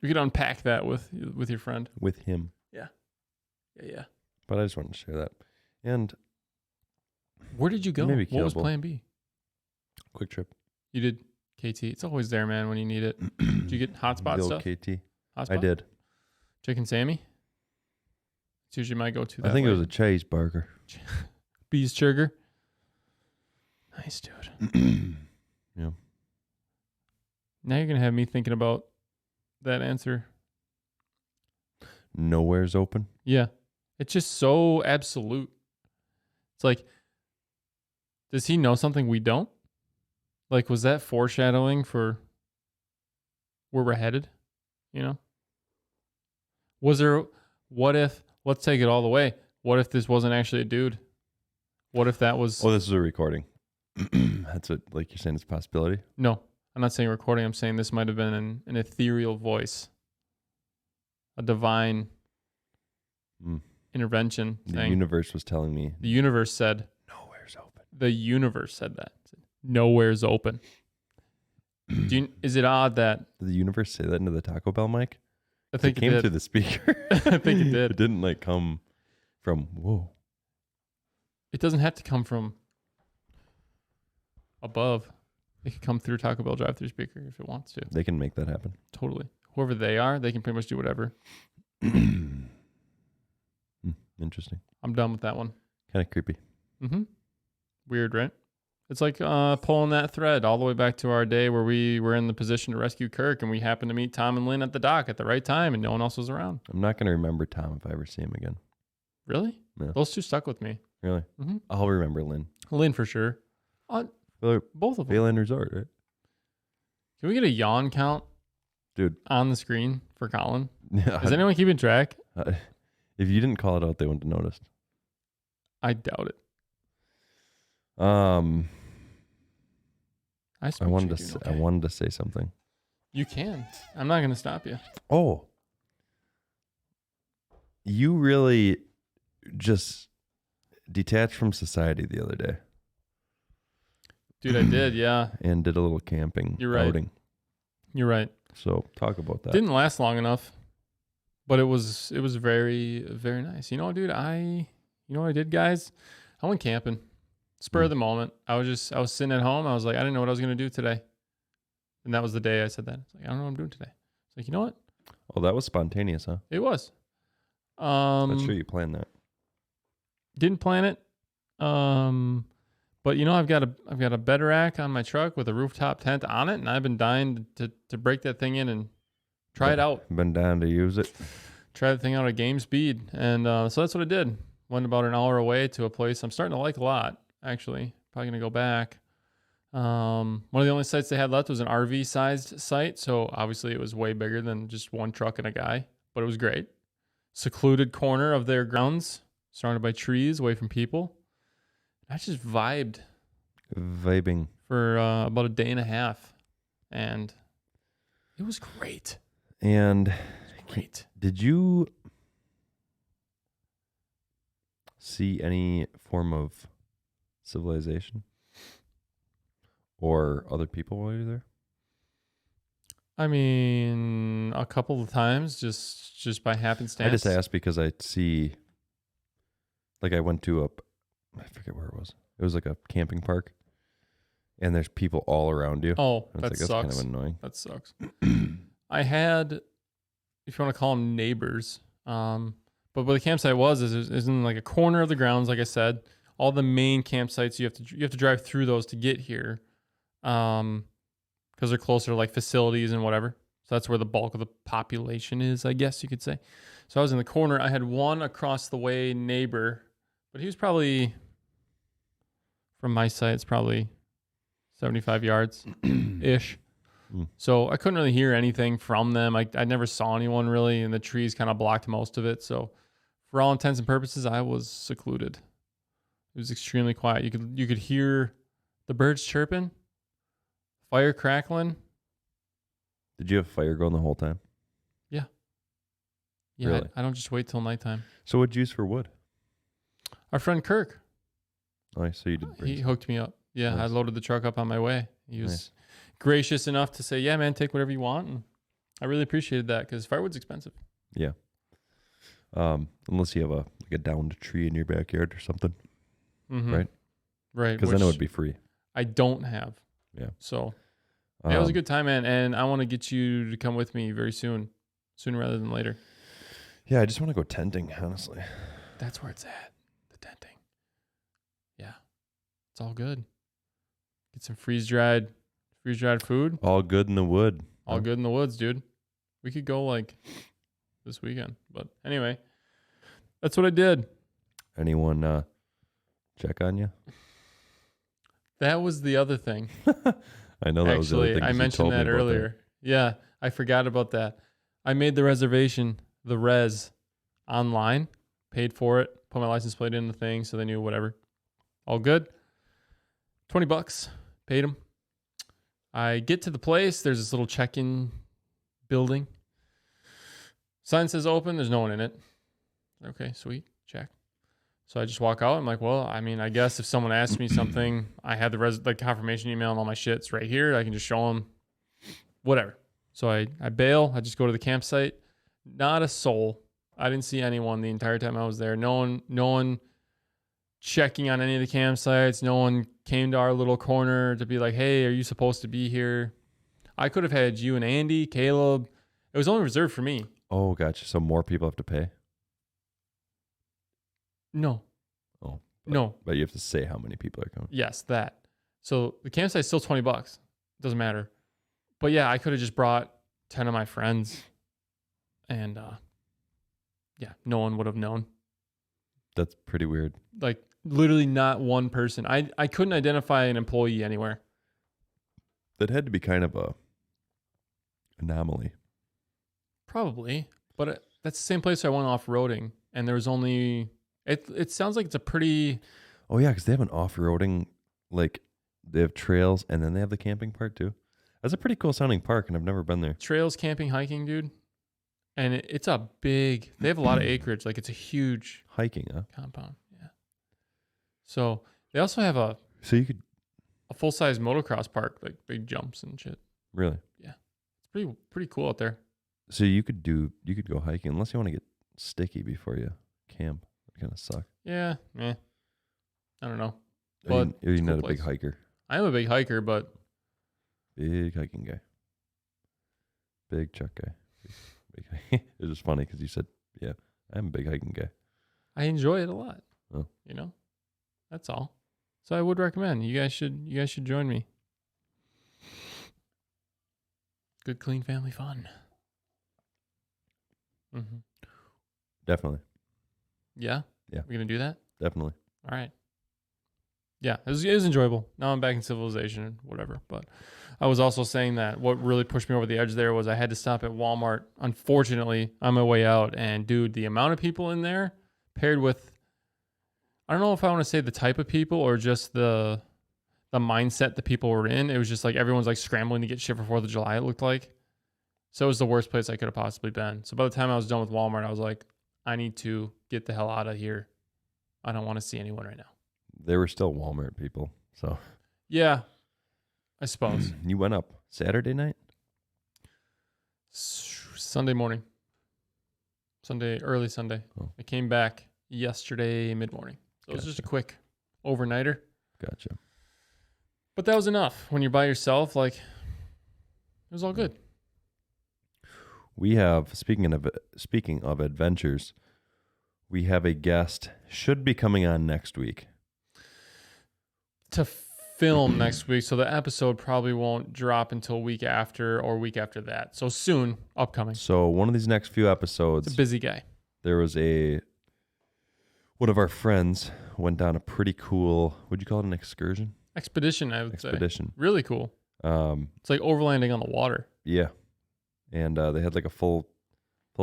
We could unpack that with your friend. With him. Yeah. But I just wanted to share that. And Where did you go? Maybe What was Kielbel. plan B? Quick Trip. You did KT. It's always there, man, when you need it. Did you get hotspot The old stuff? KT. Hotspot? I did. Chicken Sammy? It's usually my go-to. I think it was a cheeseburger. Bees Sugar. Nice, dude. Yeah. Now you're going to have me thinking about that answer? Nowhere's open. Yeah. It's just so absolute. It's like, does he know something we don't? Like, was that foreshadowing for where we're headed? You know? Was there, what if, let's take it all the way. What if this wasn't actually a dude? What if that was, Oh, this is a recording. That's what, like you're saying, it's a possibility. no, I'm not saying recording. I'm saying this might have been an ethereal voice, a divine intervention. The saying, universe was telling me. the universe said, Nowhere's open. the universe said that. Nowhere's open. Is it odd that Did the universe say that into the Taco Bell mic? I think it came did. through the speaker. I think it did. It didn't like come from whoa. It doesn't have to come from above. It could come through Taco Bell drive-through speaker if it wants to. They can make that happen. Totally. Whoever they are, they can pretty much do whatever. Interesting. I'm done with that one. Kind of creepy. Mm-hmm. Weird, right? It's like pulling that thread all the way back to our day where we were in the position to rescue Kirk and we happened to meet Tom and Lynn at the dock at the right time and no one else was around. I'm not going to remember Tom if I ever see him again. Really? Yeah. Those two stuck with me. Really? Mm-hmm. I'll remember Lynn. Lynn for sure. Both of them. Bayland Resort, right? Can we get a yawn count, dude, on the screen for Collin? Yeah. Is anyone keeping track? If you didn't call it out, they wouldn't have noticed. I doubt it. I wanted to say something. You can. I'm not going to stop you. Oh. You really just detached from society the other day. Dude, I did, yeah. And did a little camping You're right. outing. You're right. So talk about that. Didn't last long enough, but it was very, very nice. You know, dude, you know what I did, guys? I went camping. Spur of the moment. I was sitting at home. I was like, I didn't know what I was going to do today. And that was the day I said that. It's like, I don't know what I'm doing today. It's like, you know what? Oh, that was spontaneous, huh? It was. Not sure you planned that. Didn't plan it. But you know, I've got a bed rack on my truck with a rooftop tent on it, and I've been dying to break that thing in and try it out. Been down to use it. Try the thing out at game speed, and so that's what I did. Went about an hour away to a place I'm starting to like a lot. Actually, probably gonna go back. One of the only sites they had left was an RV-sized site, so obviously it was way bigger than just one truck and a guy, but it was great. Secluded corner of their grounds, surrounded by trees, away from people. I just vibing for about a day and a half, and it was great. And great. Did you see any form of civilization or other people while you're there? I mean, a couple of times, just by happenstance. I just asked because I see, like, I went to I forget where it was. It was like a camping park, and there's people all around you. Oh, and that it's sucks. That's kind of annoying. That sucks. I had, if you want to call them neighbors, but where the campsite is in like a corner of the grounds. Like I said, all the main campsites you have to drive through those to get here, because they're closer to like facilities and whatever. So that's where the bulk of the population is, I guess you could say. So I was in the corner. I had one across the way neighbor, but he was probably, from my site, it's probably 75 yards ish. So I couldn't really hear anything from them. I never saw anyone really, and the trees kind of blocked most of it. So for all intents and purposes, I was secluded. It was extremely quiet. You could hear the birds chirping, fire crackling. Did you have fire going the whole time? Yeah. Yeah, Really? I don't just wait till nighttime. So what'd you use for wood? Our friend Kirk. Oh, so you did. He hooked me up. Yeah, nice. I loaded the truck up on my way. He was gracious enough to say, yeah, man, take whatever you want. And I really appreciated that because firewood's expensive. Yeah. Unless you have a downed tree in your backyard or something. Mm-hmm. Right? Right. Because then it would be free. I don't have. Yeah. So it was a good time, man. And I want to get you to come with me very soon. Sooner rather than later. Yeah, I just want to go tenting, honestly. That's where it's at. The tenting. Yeah. It's all good. Get some freeze-dried food. All good in the wood. All good in the woods, dude. We could go like this weekend. But anyway, that's what I did. Anyone check on you? That was the other thing. I know that was the other thing. I 'cause you mentioned told me that about earlier. Yeah, I forgot about that. I made the reservation, the res, online, paid for it, put my license plate in the thing so they knew whatever. All good. $20, paid them. I get to the place. There's this little check-in building. Sign says open. There's no one in it. Okay, sweet. Check. So I just walk out. I'm like, well, I mean, I guess if someone asks me something, I had the confirmation email and all my shit's right here. I can just show them whatever. So I bail. I just go to the campsite. Not a soul. I didn't see anyone the entire time I was there. No one checking on any of the campsites. No one came to our little corner to be like, hey, are you supposed to be here? I could have had you and Andy, Caleb. It was only reserved for me. Oh, gotcha. So more people have to pay? No. Oh. No. But you have to say how many people are coming. Yes, that. So the campsite's still $20. Doesn't matter. But yeah, I could have just brought 10 of my friends and yeah, no one would have known. That's pretty weird. Like literally not one person. I couldn't identify an employee anywhere. That had to be kind of a anomaly. Probably. But that's the same place I went off-roading and there was only it sounds like it's a pretty Oh yeah, because they have an off-roading, like they have trails and then they have the camping part too. That's a pretty cool sounding park and I've never been there. trails, camping, hiking, dude. And it's a big, they have a lot of acreage. Like it's a huge Hiking, huh? compound. Yeah. So they also have a So you could full-size motocross park, like big jumps and shit. really. It's pretty cool out there. So you could go hiking unless you want to get sticky before you camp. That kind of suck. Yeah. I don't know. Are But you it's a not cool a big place. hiker? I am a big hiker, but Big hiking guy. Big truck guy. Big it was funny because you said, yeah, I'm a big hiking guy. I enjoy it a lot. Oh. You know? That's all. So I would recommend. You guys should join me. Good, clean family fun. Mm-hmm. Definitely. Yeah? Yeah. We're going to do that? Definitely. All right. Yeah, it was enjoyable. Now I'm back in civilization and whatever. But I was also saying that what really pushed me over the edge there was I had to stop at Walmart, unfortunately, on my way out. And dude, the amount of people in there paired with, I don't know if I want to say the type of people or just the mindset the people were in. It was just like everyone's like scrambling to get shit for 4th of July, it looked like. So it was the worst place I could have possibly been. So by the time I was done with Walmart, I was like, I need to get the hell out of here. I don't want to see anyone right now. There were still Walmart people. So Yeah, I suppose. you went up Saturday night? Sunday morning. Early Sunday. Oh. I came back yesterday mid-morning. So it was just a quick overnighter. Gotcha. But that was enough. When you're by yourself, like, it was all good. We have, speaking of adventures, we have a guest, should be coming on next week. To film next week, so the episode probably won't drop until week after or week after that. So soon, upcoming. So one of these next few episodes, It's a busy guy. there was one of our friends went down a pretty cool, would you call it an excursion? Expedition, I would Expedition. say. Really cool. It's like overlanding on the water. Yeah. And they had like a full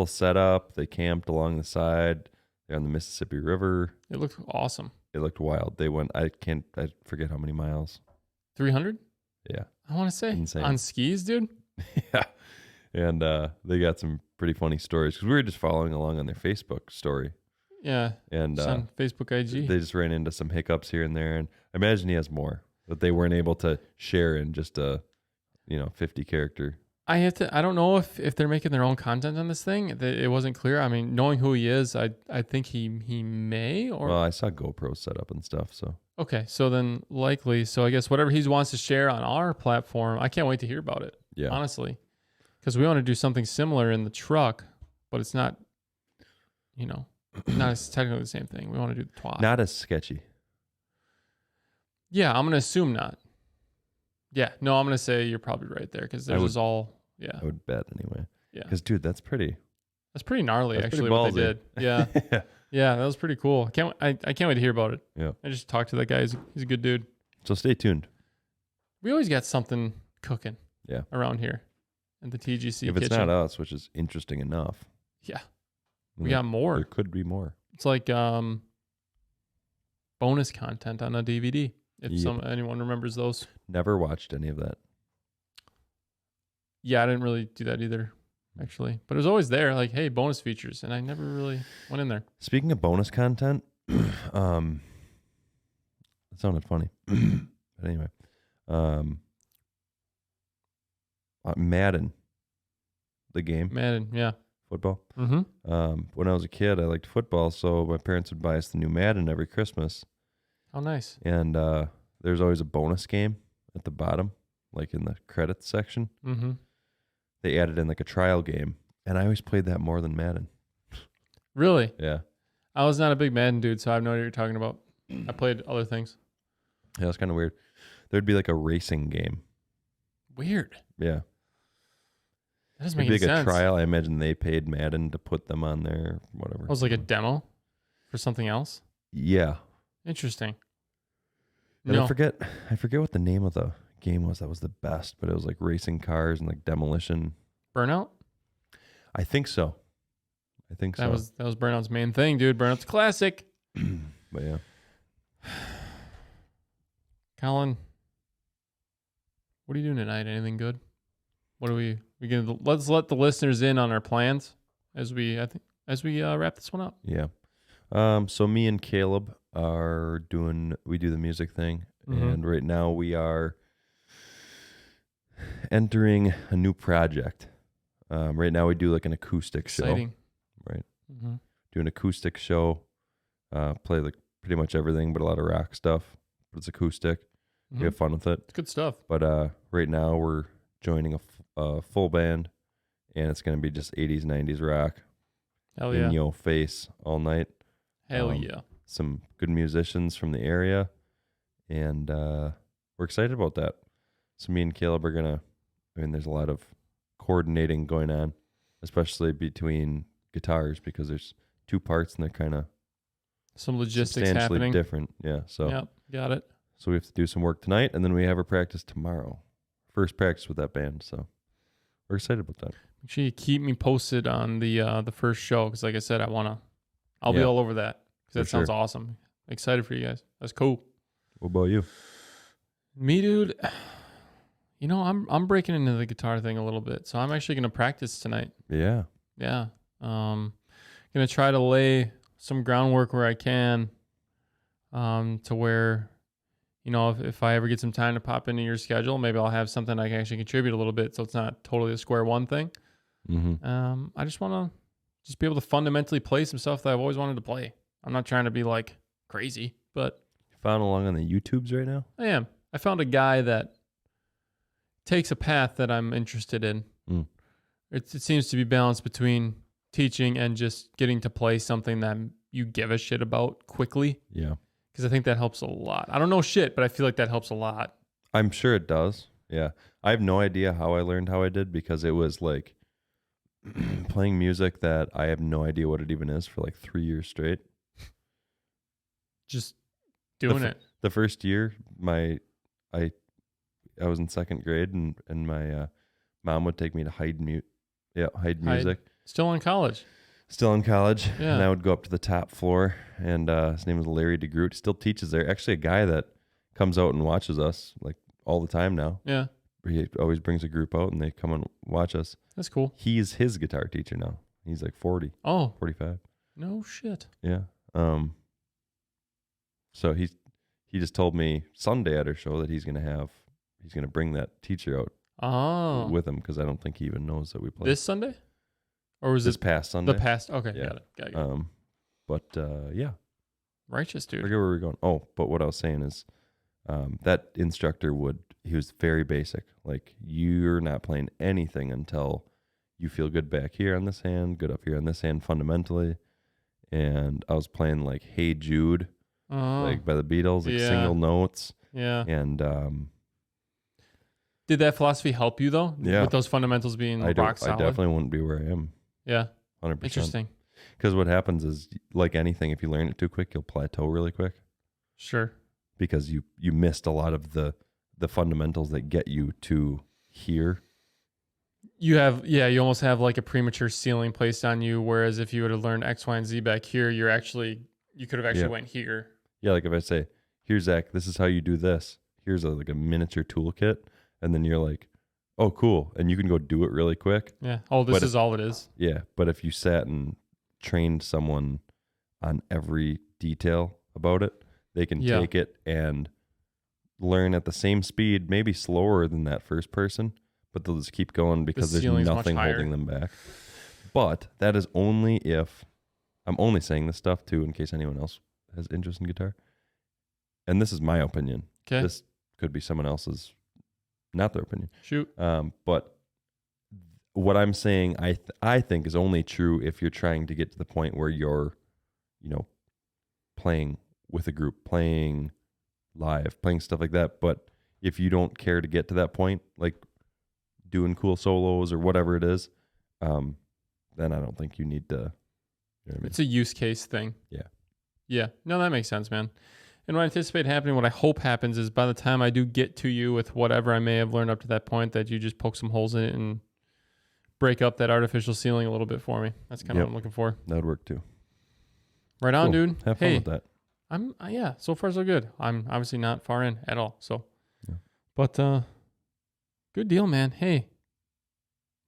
setup. They camped along the side. They're on the Mississippi River. It looked awesome. It looked wild. They went, I forget how many miles. 300? Yeah. I want to say. Insane. On skis, dude? Yeah. And they got some pretty funny stories because we were just following along on their Facebook story. Yeah. And It's on Facebook IG. they just ran into some hiccups here and there. And I imagine he has more that they weren't able to share in just a, 50 character. I don't know if they're making their own content on this thing. It wasn't clear. I mean, knowing who he is, I think he may or Well, I saw GoPro set up and stuff. So okay, so then likely. So I guess whatever he wants to share on our platform, I can't wait to hear about it. yeah. Honestly, because we want to do something similar in the truck, but it's not, not as technically the same thing. We want to do the twat. Not as sketchy. Yeah, I'm gonna assume not. Yeah, no, I'm gonna say you're probably right there because there's all. Yeah, I would bet anyway. Yeah. Because, dude, that's pretty. That's pretty gnarly, That's actually, pretty what they ballsy. did. Yeah. Yeah. Yeah, that was pretty cool. I can't wait to hear about it. Yeah. I just talked to that guy. He's a good dude. So stay tuned. We always got something cooking Yeah. around here at the TGC If it's kitchen. not us, which is interesting enough. Yeah. We got more. There could be more. It's like bonus content on a DVD. If anyone remembers those. Never watched any of that. Yeah, I didn't really do that either, actually. But it was always there, like, hey, bonus features, and I never really went in there. Speaking of bonus content, it sounded funny. But anyway, Madden, the game, Madden, yeah. football. Mm-hmm. When I was a kid, I liked football, so my parents would buy us the new Madden every Christmas. Oh, nice. And there's always a bonus game at the bottom, like in the credits section. Mm-hmm. They added in like a trial game, and I always played that more than Madden. Really? Yeah. I was not a big Madden dude, so I have no idea what you're talking about. I played other things. Yeah, it's kind of weird. There'd be like a racing game. Weird. Yeah. That doesn't make It'd any be like sense. a trial. I imagine they paid Madden to put them on there, whatever. It was like a demo for something else. Yeah. Interesting. And No. I forget what the name of the game was that was the best, but it was like racing cars and like demolition. Burnout? I think so. That was Burnout's main thing, dude. Burnout's classic. But yeah. Collin, what are you doing tonight? Anything good? What are we gonna let's let the listeners in on our plans as we wrap this one up. Yeah. So me and Caleb we do the music thing, and right now we are entering a new project. Right now we do like an acoustic Exciting. show. Right. Mm-hmm. Do an acoustic show. Play like pretty much everything but a lot of rock stuff. But it's acoustic. Mm-hmm. We have fun with it. It's good stuff. But right now we're joining a full band, and it's going to be just 80s, 90s rock. Hell in yeah. your face all night. Hell yeah. Some good musicians from the area, and we're excited about that. So me and Caleb are going to, there's a lot of coordinating going on, especially between guitars, because there's two parts and they're kind of Some logistics substantially happening. different. Yeah. So Yep, got it. So we have to do some work tonight, and then we have our practice tomorrow. First practice with that band, so we're excited about that. Make sure you keep me posted on the first show, because like I said, I'll be Yeah. all over that, because that For sounds sure. awesome. Excited for you guys. That's cool. What about you? Me, dude. I'm breaking into the guitar thing a little bit, so I'm actually gonna practice tonight. Yeah. Yeah. Gonna try to lay some groundwork where I can, to where, if I ever get some time to pop into your schedule, maybe I'll have something I can actually contribute a little bit, so it's not totally a square one thing. Mm-hmm. I just want to be able to fundamentally play some stuff that I've always wanted to play. I'm not trying to be like crazy, but You found along on the YouTubes right now? I am. I found a guy that takes a path that I'm interested in. Mm. It seems to be balanced between teaching and just getting to play something that you give a shit about quickly. Yeah. Because I think that helps a lot. I don't know shit, but I feel like that helps a lot. I'm sure it does. Yeah. I have no idea how I learned how I did, because it was like playing music that I have no idea what it even is for like 3 years straight. Just doing it. The first year, I was in second grade, and my mom would take me to hide music. Still in college. Still in college, Yeah. and I would go up to the top floor, and his name was Larry DeGroot. He still teaches there. Actually, a guy that comes out and watches us like all the time now. Yeah. He always brings a group out, and they come and watch us. That's cool. He's his guitar teacher now. He's like 40, Oh, 45. no shit. Yeah. So he just told me Sunday at our show that he's gonna bring that teacher out Oh. with him, because I don't think he even knows that we play This Sunday? Or was this it past Sunday. the past? Okay, Yeah. got it. But yeah, Righteous, I dude. forget where we were going. Oh, but what I was saying is, that instructor he was very basic. Like, you're not playing anything until you feel good back here on this hand, good up here on this hand fundamentally. And I was playing like Hey Jude, Oh, like by the Beatles, like yeah. single notes. yeah. And Did that philosophy help you though? Yeah. With those fundamentals being rock solid? I definitely wouldn't be where I am. Yeah. 100%. Interesting. Because what happens is, like anything, if you learn it too quick, you'll plateau really quick. Sure. Because you missed a lot of the fundamentals that get you to here. You almost have like a premature ceiling placed on you. Whereas if you would have learned X, Y, and Z back here, you could have actually went here. Yeah, like if I say, here, Zach, this is how you do this. Here's like a miniature toolkit. And then you're like, oh, cool. And you can go do it really quick. Yeah. Oh, this is all it is. Yeah. But if you sat and trained someone on every detail about it, they can take it and learn at the same speed, maybe slower than that first person, but they'll just keep going because there's nothing holding them back. But that is only if, I'm only saying this stuff too in case anyone else has interest in guitar. And this is my opinion. Okay. This could be someone else's, not their opinion. Shoot. But what I'm saying, I think is only true if you're trying to get to the point where you're, playing with a group, playing live, playing stuff like that. But if you don't care to get to that point, like doing cool solos or whatever it is, then I don't think you need to. You know what I mean? It's a use case thing. Yeah. Yeah. No, that makes sense, man. And what I anticipate happening, what I hope happens is by the time I do get to you with whatever I may have learned up to that point, that you just poke some holes in it and break up that artificial ceiling a little bit for me. That's kind of what I'm looking for. That would work too. Right on, dude. Have fun with that. So far so good. I'm obviously not far in at all. So, but good deal, man. Hey,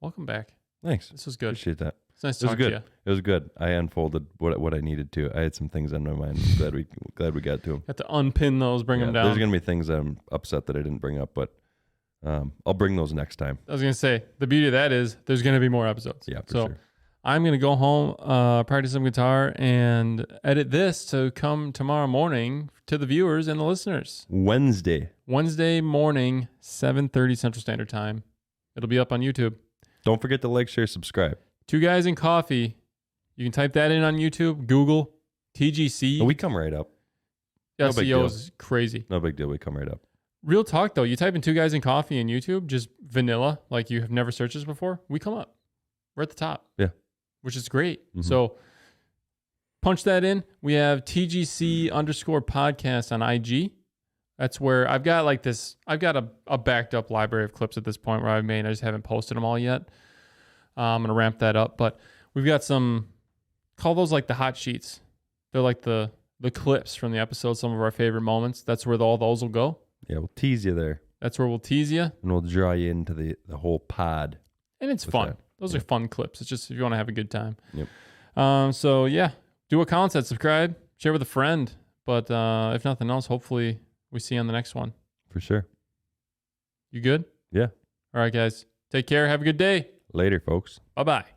welcome back. Thanks. This was good. Appreciate that. It's nice to talk to you. It was good. I unfolded what I needed to. I had some things on my mind. Glad we got to them. Got to unpin those, bring them down. There's gonna be things I'm upset that I didn't bring up, but I'll bring those next time. I was gonna say the beauty of that is there's gonna be more episodes. Yeah, for sure. I'm gonna go home, practice some guitar, and edit this to come tomorrow morning to the viewers and the listeners. Wednesday morning, 7:30 Central Standard Time. It'll be up on YouTube. Don't forget to like, share, subscribe. Two Guys in Coffee. You can type that in on YouTube, Google, TGC. Oh, we come right up. No SEO is crazy. No big deal. We come right up. Real talk, though. You type in Two Guys in Coffee in YouTube, just vanilla, like you have never searched this before. We come up. We're at the top. Yeah. Which is great. Mm-hmm. So punch that in. We have TGC_podcast on IG. That's where I've got a backed up library of clips at this point where I've made. I just haven't posted them all yet. I'm going to ramp that up. But we've got some, call those like the hot sheets. They're like the clips from the episode, some of our favorite moments. That's where all those will go. Yeah, we'll tease you there. That's where we'll tease you. And we'll draw you into the whole pod. And it's fun. Those are fun clips. It's just if you want to have a good time. Yep. So, yeah, do what Collin said. Subscribe, share with a friend. But if nothing else, hopefully we see you on the next one. For sure. You good? Yeah. All right, guys. Take care. Have a good day. Later, folks. Bye-bye.